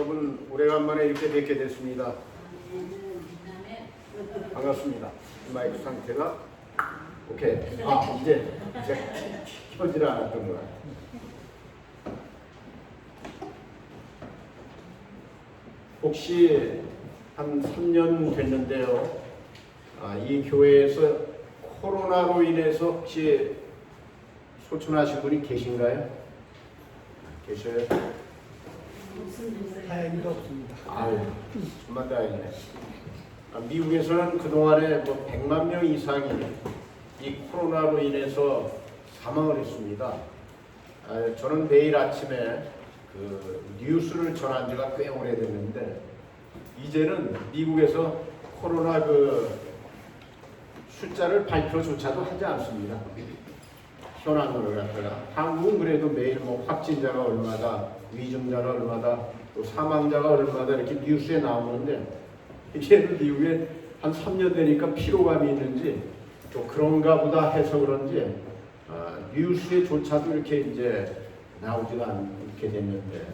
여러분 오래간만에 이렇게 뵙게 됐습니다. 반갑습니다. 마이크 상태가 오케이. 이제 켜지를 않았던 거야. 혹시 한 3년 됐는데요. 이 교회에서 코로나로 인해서 혹시 소천하신 분이 계신가요? 계셔요? 다행히도 없습니다. 아유, 정말 다행이네. 미국에서는 그동안에 100만 명 이상이 이 코로나로 인해서 사망을 했습니다. 저는 매일 아침에 그 뉴스를 전한 지가 꽤 오래됐는데 이제는 미국에서 코로나 그 숫자를 발표조차도 하지 않습니다. 현황을 갖다가. 한국은 그래도 매일 확진자가 얼마다, 위중자가 얼마다, 또 사망자가 얼마다 이렇게 뉴스에 나오는데 이제는 미국에 한 3년 되니까 피로감이 있는지 또 그런가 보다 해서 그런지 뉴스에조차도 이렇게 이제 나오지가 않게 됐는데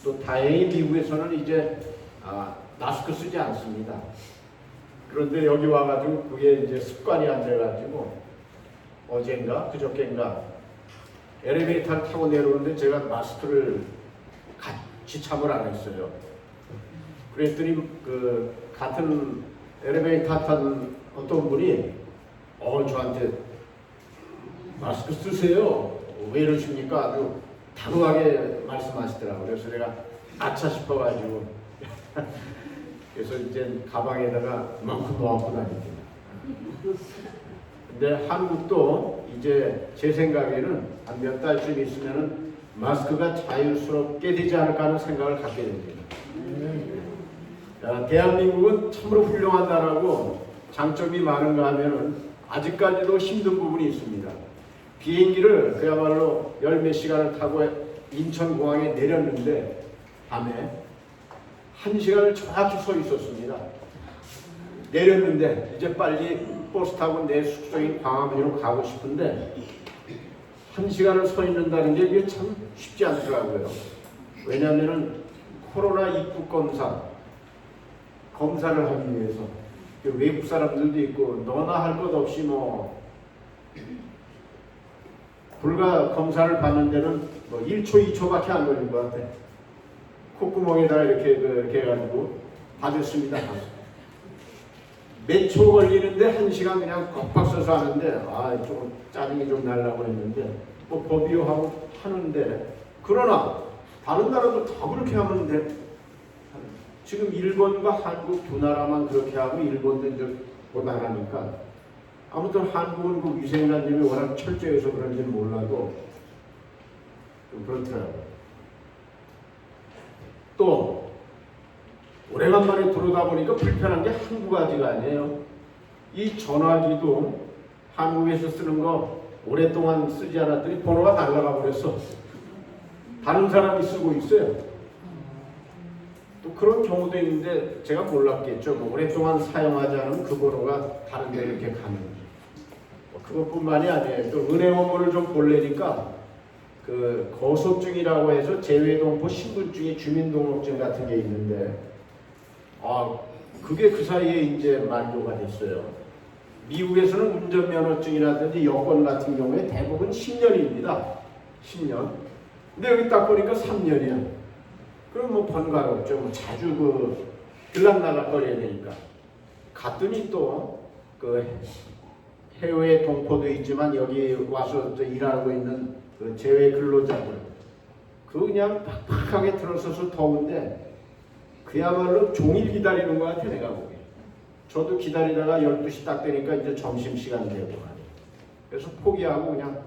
또 다행히 미국에서는 이제 마스크 쓰지 않습니다. 그런데 여기 와가지고 그게 이제 습관이 안 돼가지고 어젠가 그저께인가 엘리베이터를 타고 내려오는데 제가 마스크를 같이 참을 안 했어요. 그랬더니 그 같은 엘리베이터 탄 어떤 분이 저한테 마스크 쓰세요. 왜 이러십니까? 아주 단호하게 말씀하시더라고요. 그래서 내가 아차 싶어가지고 그래서 이제 가방에다가 이만큼 넣어갖고 다닙니다. 근데 한국도 이제 제 생각에는 한 몇 달쯤 있으면은 마스크가 자유스럽게 되지 않을까 하는 생각을 갖게 됩니다. 대한민국은 참으로 훌륭한 나라고 장점이 많은가 하면은 아직까지도 힘든 부분이 있습니다. 비행기를 그야말로 열 몇 시간을 타고 인천공항에 내렸는데 밤에 1시간을 정확히 서 있었습니다. 내렸는데 이제 빨리 버스 타고 내 숙소인 광화문으로 가고 싶은데 1시간을 서 있는다는 게 이게 참 쉽지 않더라고요. 왜냐하면 코로나 입국 검사를 하기 위해서 외국 사람들도 있고 너나 할 것 없이 불과 검사를 받는 데는 1초, 2초밖에 안 걸린 것 같아. 콧구멍에다가 이렇게 해가지고 받았습니다. 몇 초 걸리는데 1시간 그냥 꽉꽉 써서 하는데 좀 짜증이 좀 나려고 했는데 법이요 하고 하는데 그러나 다른 나라도 다 그렇게 하면 돼. 지금 일본과 한국 두 나라만 그렇게 하고 일본도 이제 못 나가니까 아무튼 한국은 그 위생관념이 워낙 철저해서 그런지는 몰라도 좀 그렇더라고요. 또 오래간만에 들어오다 보니까 불편한 게 한두 가지가 아니에요. 이 전화기도 한국에서 쓰는 거 오랫동안 쓰지 않았더니 번호가 날아가 버렸어. 다른 사람이 쓰고 있어요. 또 그런 경우도 있는데 제가 몰랐겠죠. 오랫동안 사용하지 않으면 그 번호가 다른 데 이렇게 가는. 그것뿐만이 아니에요. 또 은행 업무를 좀 보려니까 그 거소증이라고 해서 재외동포 신분증이 주민등록증 같은 게 있는데 그게 그 사이에 이제 만료가 됐어요. 미국에서는 운전면허증이라든지 여권 같은 경우에 대부분 10년입니다. 10년. 근데 여기 딱 보니까 3년이야. 그럼 번거롭죠. 자주 들락날락거려야 되니까. 갔더니 또 해외 동포도 있지만 여기 와서 일하고 있는 그 재외 근로자들 그냥 팍팍하게 들어서서 더운데 그야말로 종일 기다리는 것 같아 내가 보기에. 저도 기다리다가 12시 딱 되니까 이제 점심시간 되고 그래서 포기하고 그냥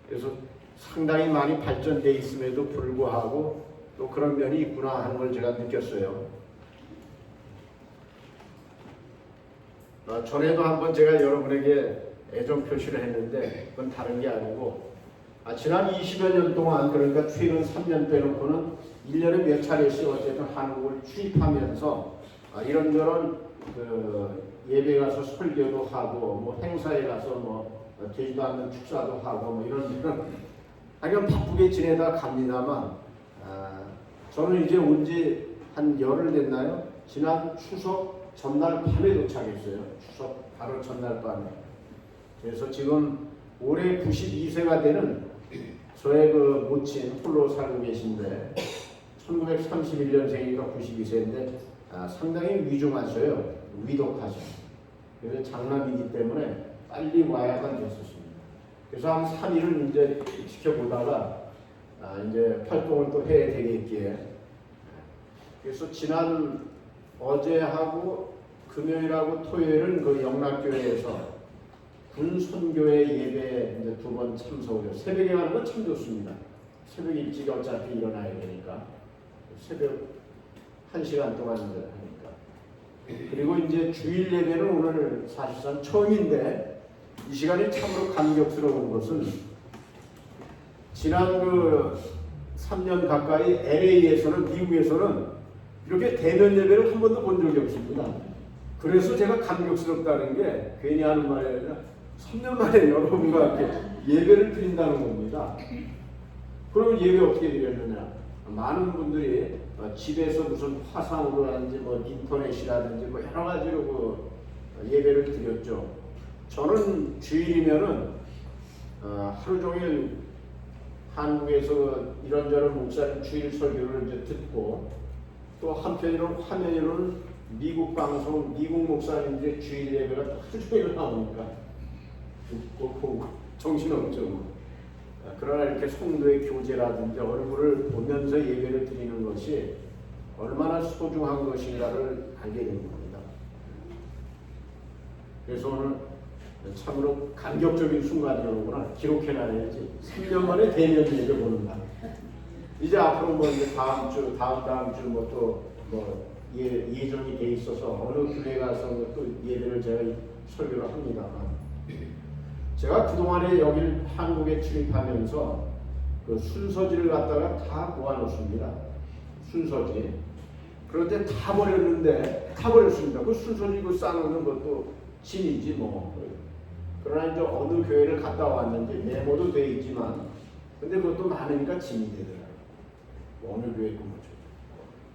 그래서 상당히 많이 발전돼 있음에도 불구하고 또 그런 면이 있구나 하는 걸 제가 느꼈어요. 전에도 한번 제가 여러분에게 애정 표시를 했는데 그건 다른 게 아니고 지난 20여 년 동안 그러니까 최근 3년 빼놓고는 1년에 몇 차례씩 어쨌든 한국을 출입하면서 이런저런 예배 가서 설교도 하고 행사에 가서 되지도 않는 축사도 하고 이런 그냥 바쁘게 지내다 갑니다만 저는 이제 온 지 한 열흘 됐나요? 지난 추석 전날 밤에 도착했어요. 추석 바로 전날 밤에. 그래서 지금 올해 92세가 되는 저의 그 모친 홀로 살고 계신데 1931년생이니까 92세인데 상당히 위중하셔요. 위독하셔요. 그래서 장남이기 때문에 빨리 와야만 됐었습니다. 그래서 한 3일을 이제 지켜보다가 이제 활동을 또 해야 되겠기에 그래서 지난 어제하고 금요일하고 토요일은 그 영락교회에서 군선교회 예배 이제 2번 참석을 해요. 새벽에 하는 건 참 좋습니다. 새벽 일찍 어차피 일어나야 되니까 새벽 1시간 동안 이제 하니까. 그리고 이제 주일 예배는 오늘 사실상 처음인데 이 시간이 참으로 감격스러운 것은 지난 그 3년 가까이 LA에서는 미국에서는 이렇게 대면 예배를 한 번도 본 적이 없습니다. 그래서 제가 감격스럽다는 게 괜히 하는 말이 아니라 3년 만에 여러분과 함께 예배를 드린다는 겁니다. 그러면 예배 어떻게 드렸느냐? 많은 분들이 집에서 무슨 화상으로 하는지 뭐 인터넷이라든지 뭐 여러 가지로 그 예배를 드렸죠. 저는 주일이면은 하루 종일 한국에서 이런저런 목사님 주일 설교를 이제 듣고 또 한편으로는 화면으로는 미국 방송, 미국 목사님들의 주일 예배가 하루 종일 나오니까 듣고 보고 정신없죠. 그러나 이렇게 성도의 교제라든지 얼굴을 보면서 예배를 드리는 것이 얼마나 소중한 것인가를 알게 된 겁니다. 그래서 오늘 참으로 감격적인 순간이로구나. 기록해놔야지. 3년 만에 대면 예배 보는 날. 이제 앞으로 뭐 이제 다음 주 뭐 또 뭐 예정이 돼 있어서 어느 교회 가서 또 예배를 제가 설교를 합니다만 제가 그동안에 여기 한국에 출입하면서 그 순서지를 갖다가 다 모아놓습니다. 순서지. 그런데 다 버렸습니다. 그 순서지 그 쌓아놓는 것도 짐이지 뭐. 그러나 이제 어느 교회를 갔다 왔는지 메모도 돼 있지만 근데 그것도 많으니까 짐이 되더라고요. 어느 교회 뭐죠.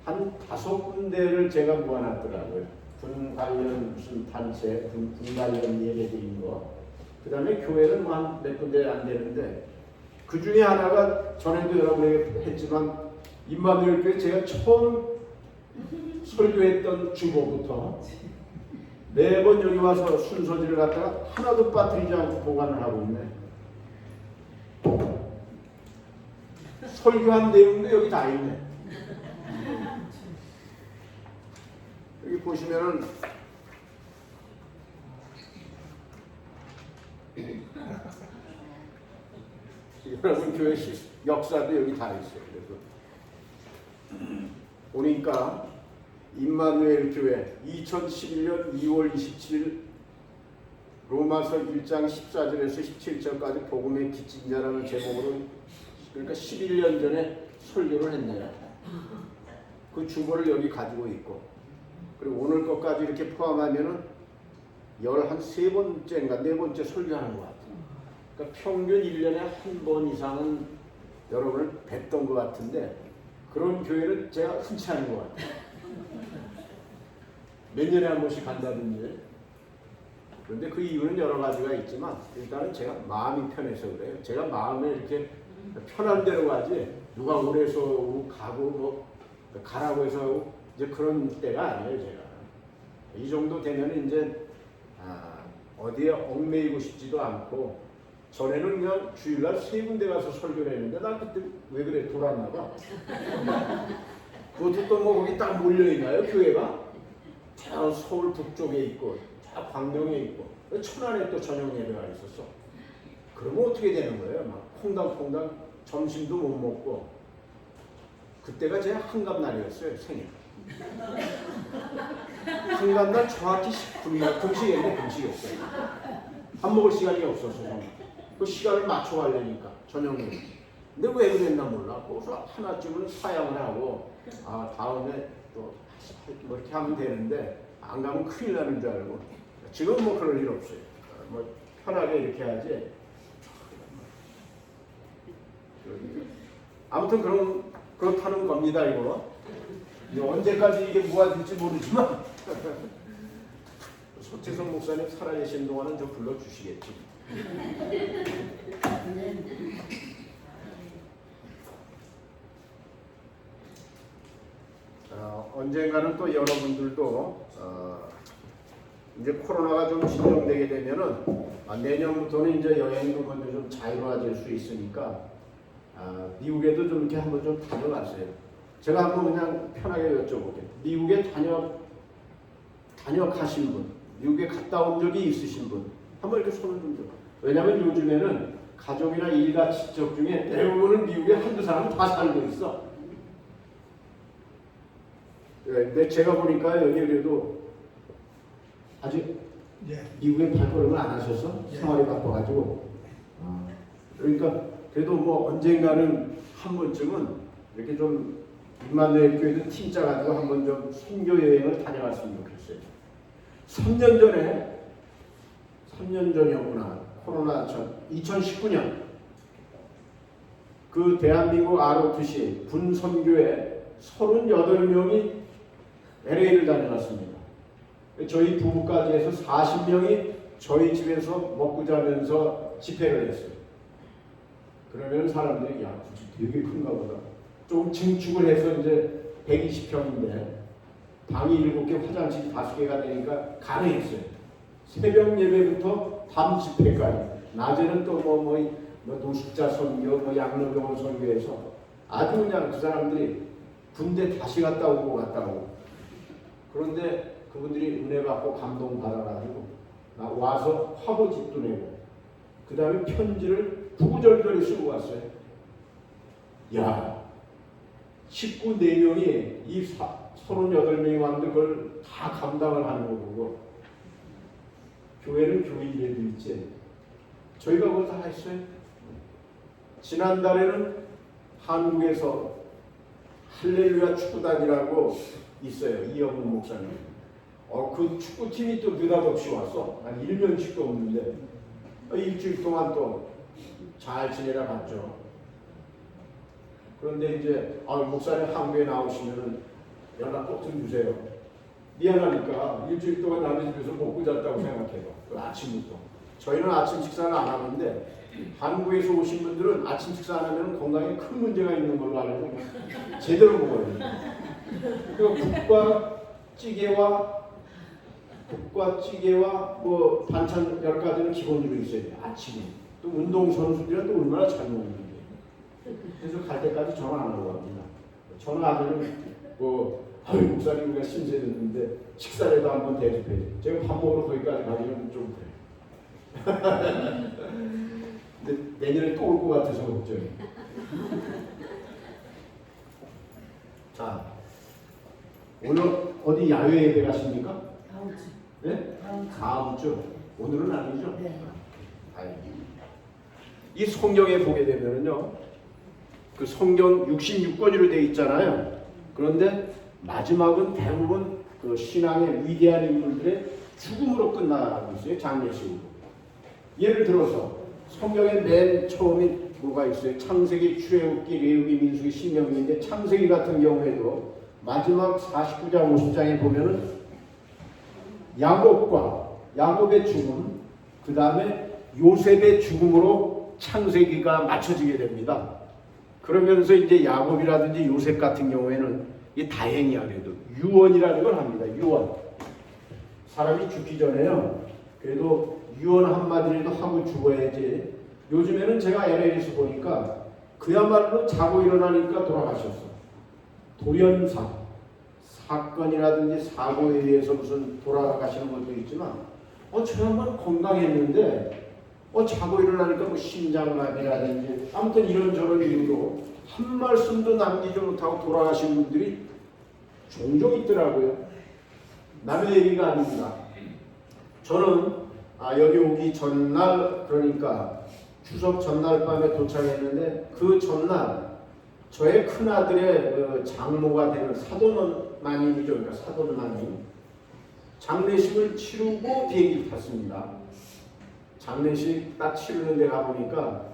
한 5군데를 제가 모아놨더라고요. 군 관련 무슨 단체, 군 관련 예배드린 거. 그 다음에 교회는 뭐 한 몇 군데 안 되는데 그 중에 하나가 전에도 여러분에게 했지만 임마누엘 교회 제가 처음 설교했던 주보부터 매번 여기 와서 순서지를 갖다가 하나도 빠뜨리지 않고 보관을 하고 있네. 설교한 내용도 여기 다 있네. 여기 보시면은 여러분 교회 역사도 여기 다 있어요. 그래서 보니까 임마누엘 교회 2011년 2월 27일 로마서 1장 14절에서 17절까지 복음의 기진자라는 제목으로 그러니까 11년 전에 설교를 했네요. 그 주보를 여기 가지고 있고 그리고 오늘 것까지 이렇게 포함하면은 13번째인가 4번째 설교하는 것 같아요. 그러니까 평균 1년에 한 번 이상은 여러분을 뵀던 것 같은데 그런 교회는 제가 흔치 않은 것 같아요. 몇 년에 한 번씩 간다든지. 그런데 그 이유는 여러 가지가 있지만 일단은 제가 마음이 편해서 그래요. 제가 마음에 이렇게 편한 대로 가지 누가 오래서 가고 뭐 가라고 해서 이제 그런 때가 아니에요. 제가 이 정도 되면 이제 어디에 얽매이고 싶지도 않고 전에는 그냥 주일날 3군데 가서 설교를 했는데 나 그때 왜 그래 돌았나 봐. 그것도 또 뭐 거기 딱 몰려있나요 교회가? 저 서울 북쪽에 있고 저 광명에 있고 천안에 또 저녁 예배가 있었어. 그러면 어떻게 되는 거예요? 막 콩당콩당 점심도 못 먹고 그때가 제 한갑날이었어요. 생일 한갑날 정확히 10분이나 금식이었어요. 밥 먹을 시간이 없었어요. 그 시간을 맞춰가려니까 저녁에. 근데 왜 그랬나 몰라. 그래서 하나쯤은 사양을 하고 다음에 또 뭐 이렇게 하면 되는데 안 가면 큰일 나는 줄 알고 지금 뭐 그럴 일 없어요. 뭐 편하게 이렇게 하지. 아무튼 그런 그렇다는 겁니다. 이거 언제까지 이게 모아질지 모르지만 소태성 목사님 살아계신 동안은 저 불러주시겠지. 언젠가는 또 여러분들도 이제 코로나가 좀 진정되게 되면은 내년부터는 이제 여행도 먼저 좀 자유화될 수 있으니까 미국에도 좀 이렇게 한번 좀 다녀가세요. 제가 한번 그냥 편하게 여쭤볼게요. 미국에 다녀가신 분, 미국에 갔다 온 적이 있으신 분, 한번 이렇게 손을 좀 들어. 왜냐하면 요즘에는 가족이나 일가 친척 중에 대부분은 미국에 한두 사람은 다 살고 있어. 근데 제가 보니까 여기 그래도 아직 미국에 발걸음을 안 하셔서 생활이 바빠가지고 그러니까 그래도 뭐 언젠가는 한 번쯤은 이렇게 좀 임마누엘 교회도 팀 짜가지고 한번 좀 선교 여행을 다녀갔으면 좋겠어요. 3년 전이었구나. 코로나 전 2019년 그 대한민국 ROTC 분선교회 38명이 LA를 다녀갔습니다. 저희 부부까지 해서 40명이 저희 집에서 먹고 자면서 집회를 했어요. 그러면 사람들이 야, 되게 큰가 보다. 좀 증축을 해서 이제 120평인데 방이 7개, 화장실이 5개가 되니까 가능했어요. 새벽 예배부터 밤 집회까지. 낮에는 또 뭐 노숙자 선교, 양로병원 선교해서 아주 그냥 그 사람들이 군대 다시 갔다 오고 갔다 오고. 그런데 그분들이 은혜 받고 감동 받아가지고 와서 화보집도 내고 그 다음에 편지를 구구절절히 쓰고 왔어요. 야, 식구 4명이 이 38명이 왔는데 그걸 다 감당을 하는 거 보고 교회는 교인들도 있지. 저희가 그걸 다 했어요. 지난달에는 한국에서 할렐루야 축구단이라고 있어요. 이영훈 목사님. 그 축구팀이 또 느닷없이 왔어. 한 1년씩도 없는데 일주일 동안 또 잘 지내라 갔죠. 그런데 이제 목사님 한국에 나오시면은 연락 꼭 좀 주세요. 미안하니까 일주일 동안 남의 집에서 먹고 잤다고 생각해요. 그 아침부터. 저희는 아침 식사를 안 하는데 한국에서 오신 분들은 아침 식사 안 하면 건강에 큰 문제가 있는 걸로 알고 제대로 먹어요. 국과 찌개와 뭐 반찬 여러 가지는 기본으로 있어야 돼요. 아침에. 또 운동선수들은 또 얼마나 잘 먹는데. 그래서 갈 때까지 전화 안 하고 갑니다. 전화하면은 목사님 우리가 신세됐는데 식사라도 한번 대접해. 제가 밥 먹으러 거기까지 가기는 좀 그래요. 근데 내년에 또 올 것 같아서 걱정해. 자, 오늘 어디 야외 예배 가십니까? 다음 주. 네? 다음 주. 오늘은 아니죠? 네. 이 성경에 보게 되면요, 그 성경 66권으로 되어 있잖아요. 그런데 마지막은 대부분 그 신앙의 위대한 인물들의 죽음으로 끝나고 있어요. 장례식으로. 예를 들어서 성경의 맨 처음에 뭐가 있어요? 창세기, 출애굽기, 레위기, 민수기, 신명기인데 창세기 같은 경우에도 마지막 49장, 50장에 보면은 야곱의 죽음, 그 다음에 요셉의 죽음으로 창세기가 맞춰지게 됩니다. 그러면서 이제 야곱이라든지 요셉 같은 경우에는 이 다행이야 그래도 유언이라는 걸 합니다. 유언. 사람이 죽기 전에요. 그래도 유언 한마디라도 하고 죽어야지. 요즘에는 제가 LA에서 보니까 그야말로 자고 일어나니까 돌아가셨어. 돌연사. 사건이라든지 사고에 의해서 무슨 돌아가시는 것도 있지만 저 양반 건강했는데 자고 일어나니까 뭐 심장마비라든지 아무튼 이런저런 이유로 한 말씀도 남기지 못하고 돌아가신 분들이 종종 있더라고요. 남의 얘기가 아닙니다. 저는 여기 오기 전날, 그러니까 추석 전날 밤에 도착했는데 그 전날 저의 큰아들의 그 장모가 되는 사돈마님이죠. 그러니까 사돈마님 장례식을 치르고 비행기 탔습니다. 장례식 딱 치르는 데 가보니까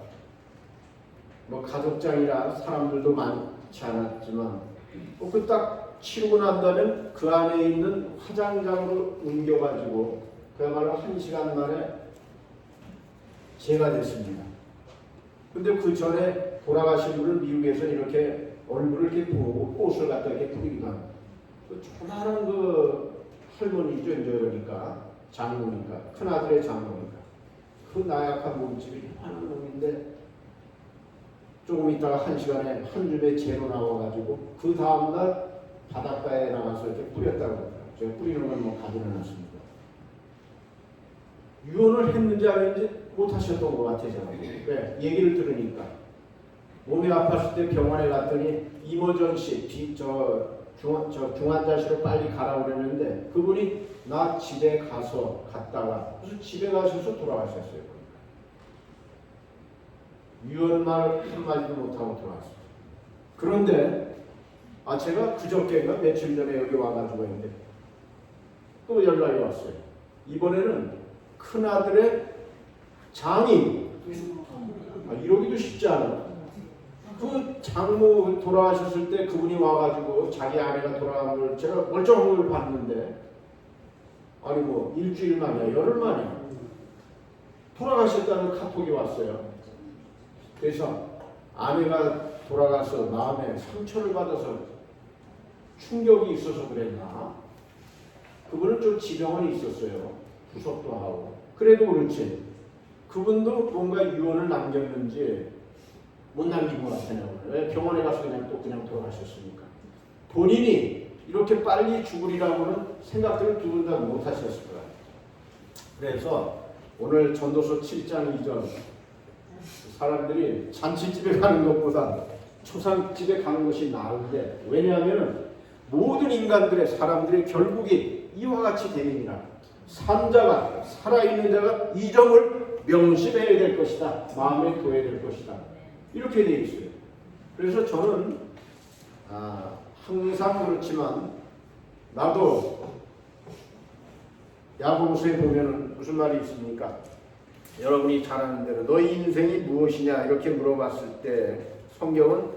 뭐 가족장이라 사람들도 많지 않았지만 그 딱 치르고 난 다음에 그 안에 있는 화장장으로 옮겨가지고 그야말로 1시간 만에 제가 됐습니다. 근데 그 전에 돌아가신 분을 미국에서 이렇게 얼굴을 이렇게 보고 꽃을 갖다 이렇게 뿌리기도 합니다. 그 조그마한 그 할머니죠, 이제 그러니까 장모니까 큰아들의 장모니까 그 나약한 몸집이 하는 놈인데 조금 있다가 1시간에 한 줌의 재로 나와가지고 그 다음날 바닷가에 나가서 이렇게 뿌렸다고 합니다. 제가 뿌리는 건 뭐 가지는 않습니다. 유언을 했는지 안 했는지 못하셨던 것 같아요. 왜? 얘기를 들으니까 몸이 아팠을 때 병원에 갔더니 이머전시 중환자실로 빨리 가라고 그랬는데 그분이 나 집에 갔다가 무슨 집에 가셔서 돌아가셨어요. 유언말 한마디도 못하고 돌아왔어요. 그런데 제가 그저께인가 며칠 전에 여기 와가지고 있는데 또 연락이 왔어요. 이번에는 큰아들의 장인 이러기도 쉽지 않아. 그 장모 돌아가셨을 때 그분이 와가지고 자기 아내가 돌아간 걸 제가 멀쩡한 걸 봤는데 아니 뭐 일주일 만이야 열흘 만이야 돌아가셨다는 카톡이 왔어요. 그래서 아내가 돌아가서 마음에 상처를 받아서 충격이 있어서 그랬나? 그분은 좀 지병은 있었어요. 부석도 하고. 그래도 그렇지. 그분도 뭔가 유언을 남겼는지 못 남긴 것 같아요. 왜 병원에 가서 그냥 돌아가셨으니까. 본인이 이렇게 빨리 죽으리라고는 생각들을 두 분 다 못 하셨을 거예요. 그래서 오늘 전도서 7장 2절 사람들이 잔치집에 가는 것보다 초상집에 가는 것이 나은데 왜냐하면 모든 인간들의 사람들의 결국이 이와 같이 되느니라. 산 자가 살아있는 자가 이 점을 명심해야 될 것이다. 마음에 둬야 될 것이다. 이렇게 되어 있어요. 그래서 저는 항상 그렇지만 나도 야고보서에 보면은 무슨 말이 있습니까? 여러분이 잘 아는 대로 너희 인생이 무엇이냐 이렇게 물어봤을 때 성경은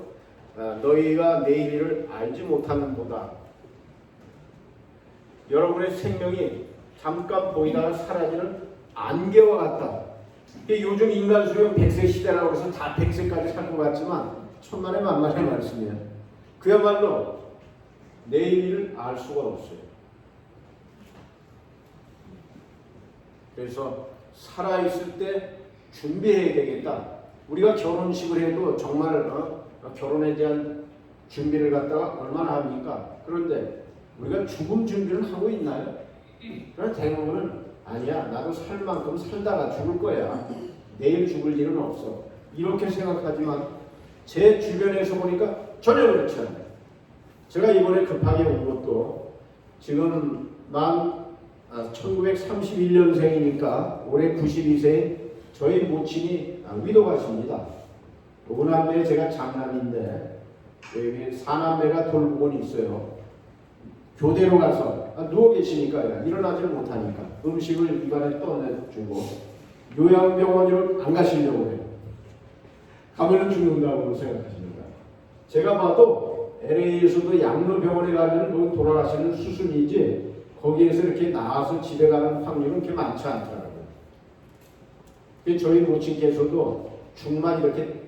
너희가 내일 일을 알지 못하는 보다 여러분의 생명이 잠깐 보이다가 사라지는 안개와 같다. 요즘 인간 수명 100세 시대라고 해서 다 100세까지 살 것 같지만 천만의 만만의 말씀이에요. 그야말로 내일 일을 알 수가 없어요. 그래서 살아있을 때 준비해야 되겠다. 우리가 결혼식을 해도 정말 결혼에 대한 준비를 갖다가 얼마나 합니까? 그런데 우리가 죽음 준비를 하고 있나요? 그런 대부분은 아니야. 나도 살 만큼 살다가 죽을 거야. 내일 죽을 일은 없어. 이렇게 생각하지만 제 주변에서 보니까 전혀 그렇지 않아요. 제가 이번에 급하게 온 것도 지금 1931년생이니까 올해 92세인 저희 모친이 위도가십니다. 오남매 제가 장남인데 여기 사남매가 돌보곤 있어요. 교대로 가서 누워 계시니까 일어나지를 못하니까 음식을 입안에 떠내주고 요양병원으로 안 가시려고 해요. 가면은 죽는다고 생각하십니다. 제가 봐도 LA에서도 양로병원에 가면 뭐 돌아가시는 수순이지 거기에서 이렇게 나와서 집에 가는 확률은 그렇게 많지 않더라고요. 저희 모친께서도 죽만 이렇게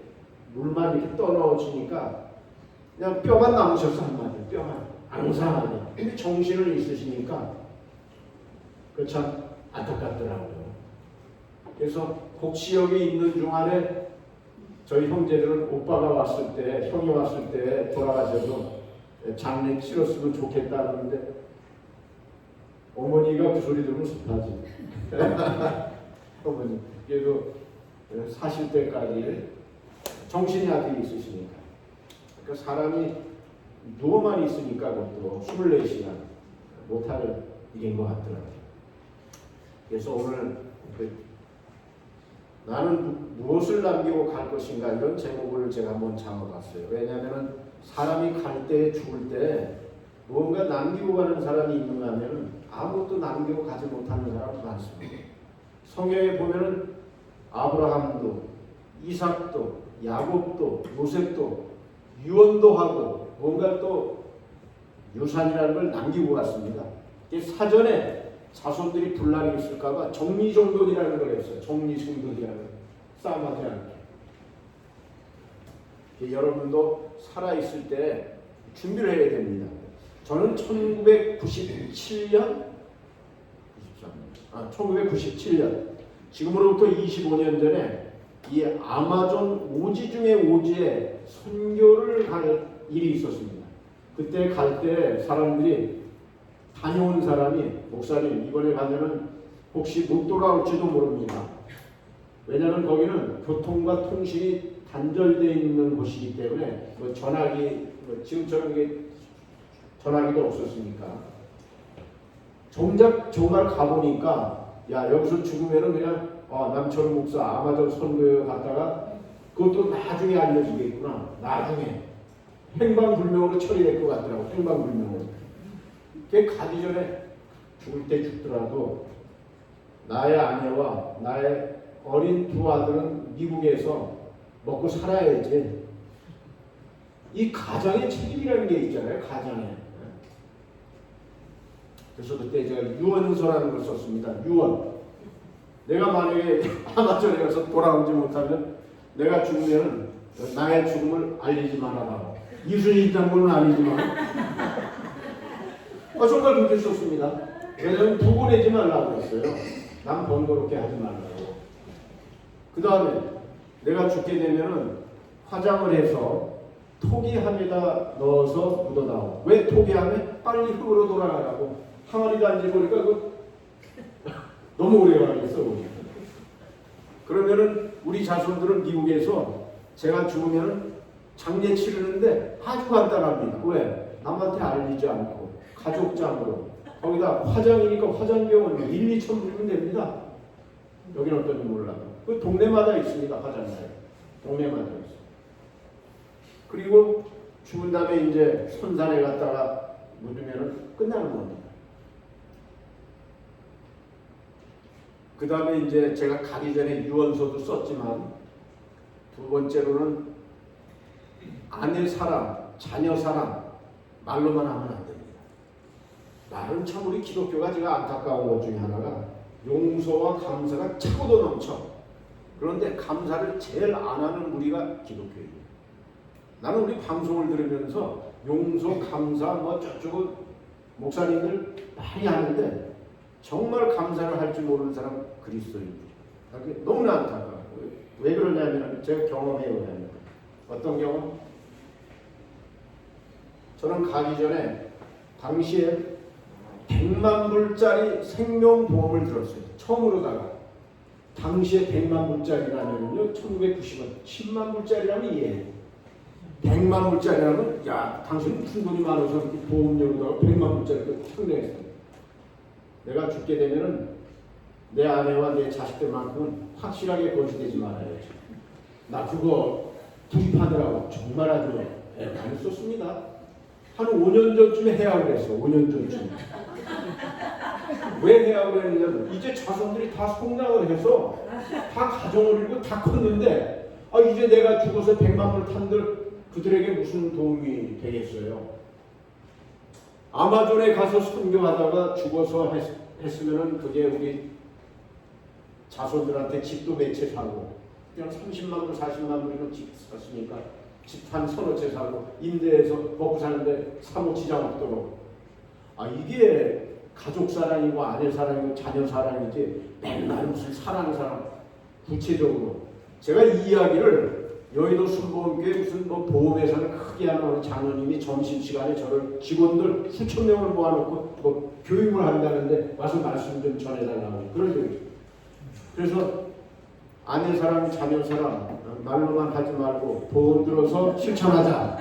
물만 이렇게 떠넣어주니까 그냥 뼈만 남으셨어 한마디 뼈만 앙상하네. 근데 정신을 있으시니까 그 참 안타깝더라고요. 그래서 곡시역에 있는 중간에 저희 형제들은 오빠가 왔을 때 형이 왔을 때 돌아가셔서 장례 치렀으면 좋겠다는데 어머니가 그 소리 들으면 섭하지. 어머니 그래도 사실 때까지 정신이 아직 있으시니까. 그러니까 사람이 누워만 있으니까 그것도 24시간 못할 일인 것 같더라고요. 그래서 오늘 나는 무엇을 남기고 갈 것인가 이런 제목을 제가 한번 잡아봤어요. 왜냐하면 사람이 갈 때 죽을 때 무언가 남기고 가는 사람이 있는가 하면 아무것도 남기고 가지 못하는 사람이 많습니다. 성경에 보면은 아브라함도 이삭도 야곱도 요셉도 유언도 하고 뭔가 또 유산이라는 걸 남기고 갔습니다. 사전에 자손들이 분란이 있을까봐 정리정돈이라는 걸 했어요. 정리정돈이라는 싸움하지 않게. 여러분도 살아있을 때 준비를 해야 됩니다. 저는 1997년 1997년 지금으로부터 25년 전에 이 아마존 오지 중에 오지에 선교를 갈 일이 있었습니다. 그때 갈 때 사람들이 다녀온 사람이 목사님 이번에 가면은 혹시 못 돌아올지도 모릅니다. 왜냐하면 거기는 교통과 통신이 단절되어 있는 곳이기 때문에 뭐 전화기 지금처럼 전화기도 없었으니까 정말 가보니까 야 여기서 죽으면은 그냥 남철 목사 아마존 선교에 갔다가 그것도 나중에 알려지겠구나. 나중에 행방불명으로 처리될 것 같더라고. 행방불명으로. 그게 가기 전에 죽을 때 죽더라도 나의 아내와 나의 어린 두 아들은 미국에서 먹고 살아야지. 이 가정의 책임이라는 게 있잖아요. 가정에. 그래서 그때 제가 유언서라는 걸 썼습니다. 유언. 내가 만약에 아마존에 가서 돌아오지 못하면 내가 죽으면 나의 죽음을 알리지 말아라. 이순신 장군은 아니지만 정말 그렇게 썼습니다. 왜냐하면 부고 내지 말라고 했어요. 남 번거롭게 하지 말라고. 그 다음에 내가 죽게 되면은 화장을 해서 토기함에다 넣어서 묻어다오. 왜 토기함에? 빨리 흙으로 돌아가라고. 항아리도 안 집으니까 너무 오래 가겠어. 그러면은 우리 자손들은 미국에서 제가 죽으면 장례 치르는데 아주 간단합니다. 왜? 남한테 알리지 않고 가족장으로 거기다 화장이니까 화장비용은 1, 2천 불이면 됩니다. 여기는 어떤지 몰라요. 그 동네마다 있습니다. 화장실. 동네마다 있어요. 그리고 죽은 다음에 이제 선산에 갔다가 묻으면 끝나는 겁니다. 그 다음에 이제 제가 가기 전에 유언서도 썼지만 두 번째로는 아내 사랑, 자녀 사랑 말로만 하면 안 됩니다. 말은 참 우리 기독교가 제가 안타까운 것 중에 하나가 용서와 감사가 차고도 넘쳐. 그런데 감사를 제일 안 하는 우리가 기독교입니다. 나는 우리 방송을 들으면서 용서, 감사, 저쪽은 목사님들 많이 하는데 정말 감사를 할 줄 모르는 사람 그리스도인입니다. 너무나 안타까워요. 왜 그러냐면 제가 경험해요. 어떤 경험? 저는 가기 전에 당시에 100만 불짜리 생명보험을 들었어요. 처음으로다가. 당시에 100만 불짜리라면요 1990원 10만 불짜리라면 이해해요. 100만 불짜리라면 야 당신 무슨 돈이 많아서 보험료로다가 100만 불짜리를 청구했어요. 내가 죽게 되면은 내 아내와 내 자식들만큼은 확실하게 거주되지 말아야지. 나 그거 구입하느라고 정말 아주 많이 썼습니다. 한 5년 전쯤에 해야 그랬어. 5년 전쯤. 왜 해야 그랬냐면 이제 자손들이 다 성장을 해서 다 가정을 이루고 다 컸는데 이제 내가 죽어서 100만 불 탄들 그들에게 무슨 도움이 되겠어요. 아마존에 가서 선교하다가 죽어서 했으면은 그게 우리 자손들한테 집도 몇 채 사고 그냥 30만 불, 40만 불이면 집 샀으니까 집 한 서너 채 사고 임대해서 먹고 사는데 사무 지장 없도록 이게 가족 사랑이고 아내 사랑이고 자녀 사랑이지 맨날 무슨 사랑하는 사람 구체적으로 제가 이 이야기를 여의도 순복음교회 무슨 보험회사를 크게 하는 어느 장로님이 점심시간에 저를 직원들 수천 명을 모아놓고 교육을 한다는데 와서 말씀 좀 전해달라고 그런 적이 있어요. 그래서 아내 사랑, 자녀 사랑 말로만 하지 말고 보험 들어서 실천하자.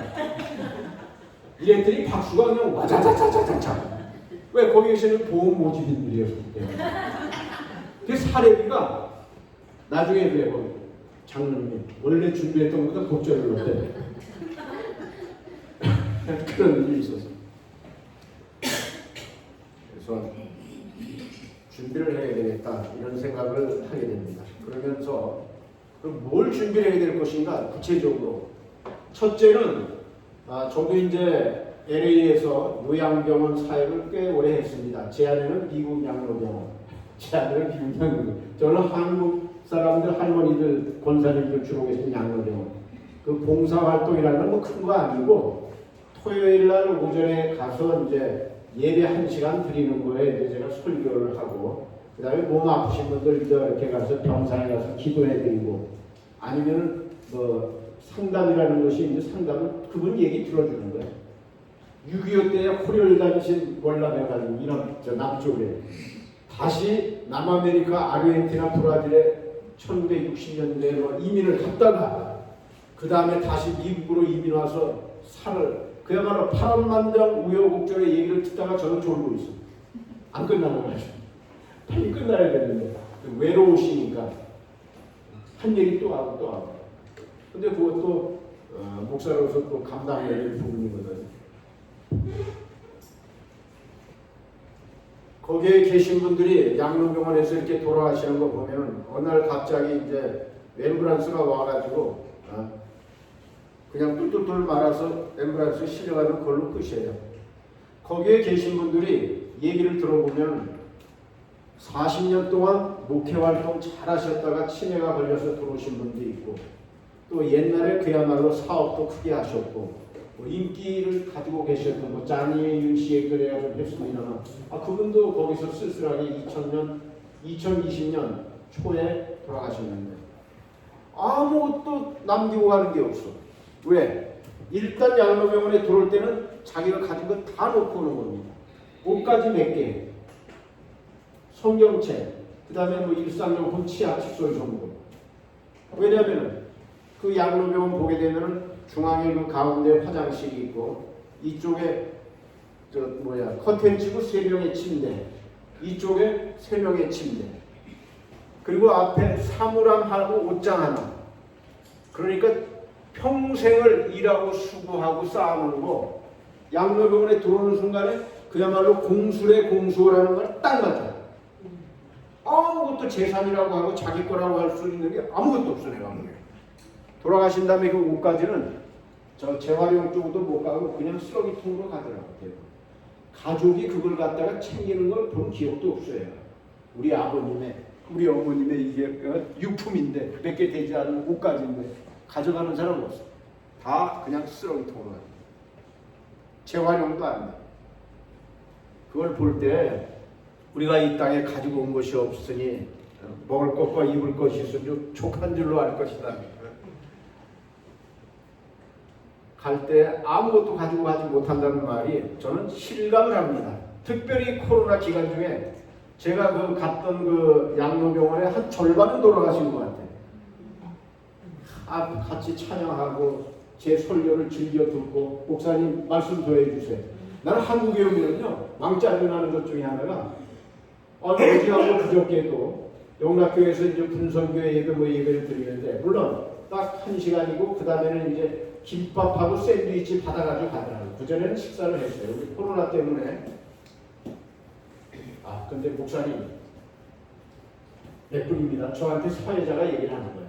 이랬더니 박수가 그냥 와자자자자자. 왜 거기 계시는 보험 모집인들이었기 때문에. 그 사례비가 나중에 그래 장로님이 원래 준비했던 것보다 곱절을 넣었대. 그런 일이 있었어. 그래서 준비를 해야 되겠다 이런 생각을 하게 됩니다. 그러면서 그럼 뭘 준비를 해야 될 것인가 구체적으로. 첫째는 저도 이제 LA에서 요양병원 사역을 꽤 오래 했습니다. 제 아내는 미국 양로병원, 제 아내는 미국 양로병원. 저는 한국 사람들, 할머니들, 권사님들 주로 계신 양로병원. 그 봉사활동이라는 건 뭐 큰 거 아니고 토요일 날 오전에 가서 이제 예배 1시간 드리는 거에 이제 제가 설교를 하고, 그 다음에 몸 아프신 분들 이렇게 가서 병상에 가서 기도해드리고, 아니면 뭐 상담이라는 것이 이제 상담은 그분 얘기 들어주는 거예요. 6.25 때 코리아를 다니신 월남해가지고 이남 남쪽에 다시 남아메리카 아르헨티나 브라질에 1960년대에 뭐 이민을 갔다가 그 다음에 다시 미국으로 이민 와서 살을, 그야말로 파란만장 우여곡절의 얘기를 듣다가 저는 졸고 있어요. 안 끝나는 거죠. 빨리 끝나야 되는데 외로우시니까 한 얘기 또 하고 또 하고. 근데 그것도 목사로서 또 감당해야 될 부분이거든요. 거기에 계신 분들이 양로병원에서 이렇게 돌아가시는 거 보면 어느 날 갑자기 이제 앰뷸런스가 와가지고 그냥 뚫뚫뚫 말아서 앰뷸런스에 실려가는 걸로 끝이에요. 거기에 계신 분들이 얘기를 들어보면 40년 동안 목회활동 잘 하셨다가 치매가 걸려서 들어오신 분도 있고, 또 옛날에 그야말로 사업도 크게 하셨고, 뭐 인기를 가지고 계셨던 뭐 짜니윤 씨 얘기를 해야 좀 했습니다만, 그분도 거기서 쓸쓸하게 2020년 초에 돌아가셨는데 아무것도 남기고 가는 게 없어. 왜? 일단 양로병원에 들어올 때는 자기가 가진 거 다 놓고 오는 겁니다. 옷까지 몇 개, 성경책, 그 다음에 뭐 일상용품, 치약, 칫솔 정도. 왜냐하면 그 양로병원 보게 되면은 중앙에 그 가운데 화장실이 있고, 이쪽에 커튼 치고 3명의 침대, 이쪽에 3명의 침대, 그리고 앞에 사물함하고 옷장 하나. 그러니까 평생을 일하고 수고하고 쌓아놓은 거, 양로병원에 들어오는 순간에 그야말로 공술의 공수라는 걸 딱 맞아요. 아무것도 재산이라고 하고 자기 거라고 할 수 있는 게 아무것도 없어. 내가 보기에 돌아가신 다음에 그 옷까지는 저 재활용 쪽도 못 가고 그냥 쓰레기통으로 가더라고요. 가족이 그걸 갖다가 챙기는 걸 본 기억도 없어요. 우리 어머님의 이게 유품인데 몇 개 되지 않은 옷까지인데 가져가는 사람 없어. 다 그냥 쓰레기통으로 가요. 재활용도 안 돼. 그걸 볼 때 우리가 이 땅에 가지고 온 것이 없으니 먹을 것과 입을 것이 있으니 족한 줄로 알 것이다. 갈 때 아무것도 가지고 가지 못한다는 말이 저는 실감을 합니다. 특별히 코로나 기간 중에 제가 갔던 그 양로병원에 한 절반은 돌아가신 것 같아요. 같이 찬양하고 제 설교를 즐겨 듣고 목사님 말씀 더 해주세요. 나는 한국에 오면요 왕짜증 나는 것 중에 하나가 어제하고 그저께도 영락교회에서 이제 분선교회 예배를 드리는데, 물론 딱 1시간이고 그 다음에는 이제 김밥하고 샌드위치 받아가지고 가더라고요. 그전에는 식사를 했어요. 우리 코로나 때문에. 근데 목사님 몇 분입니다. 저한테 사회자가 얘기를 하는 거야.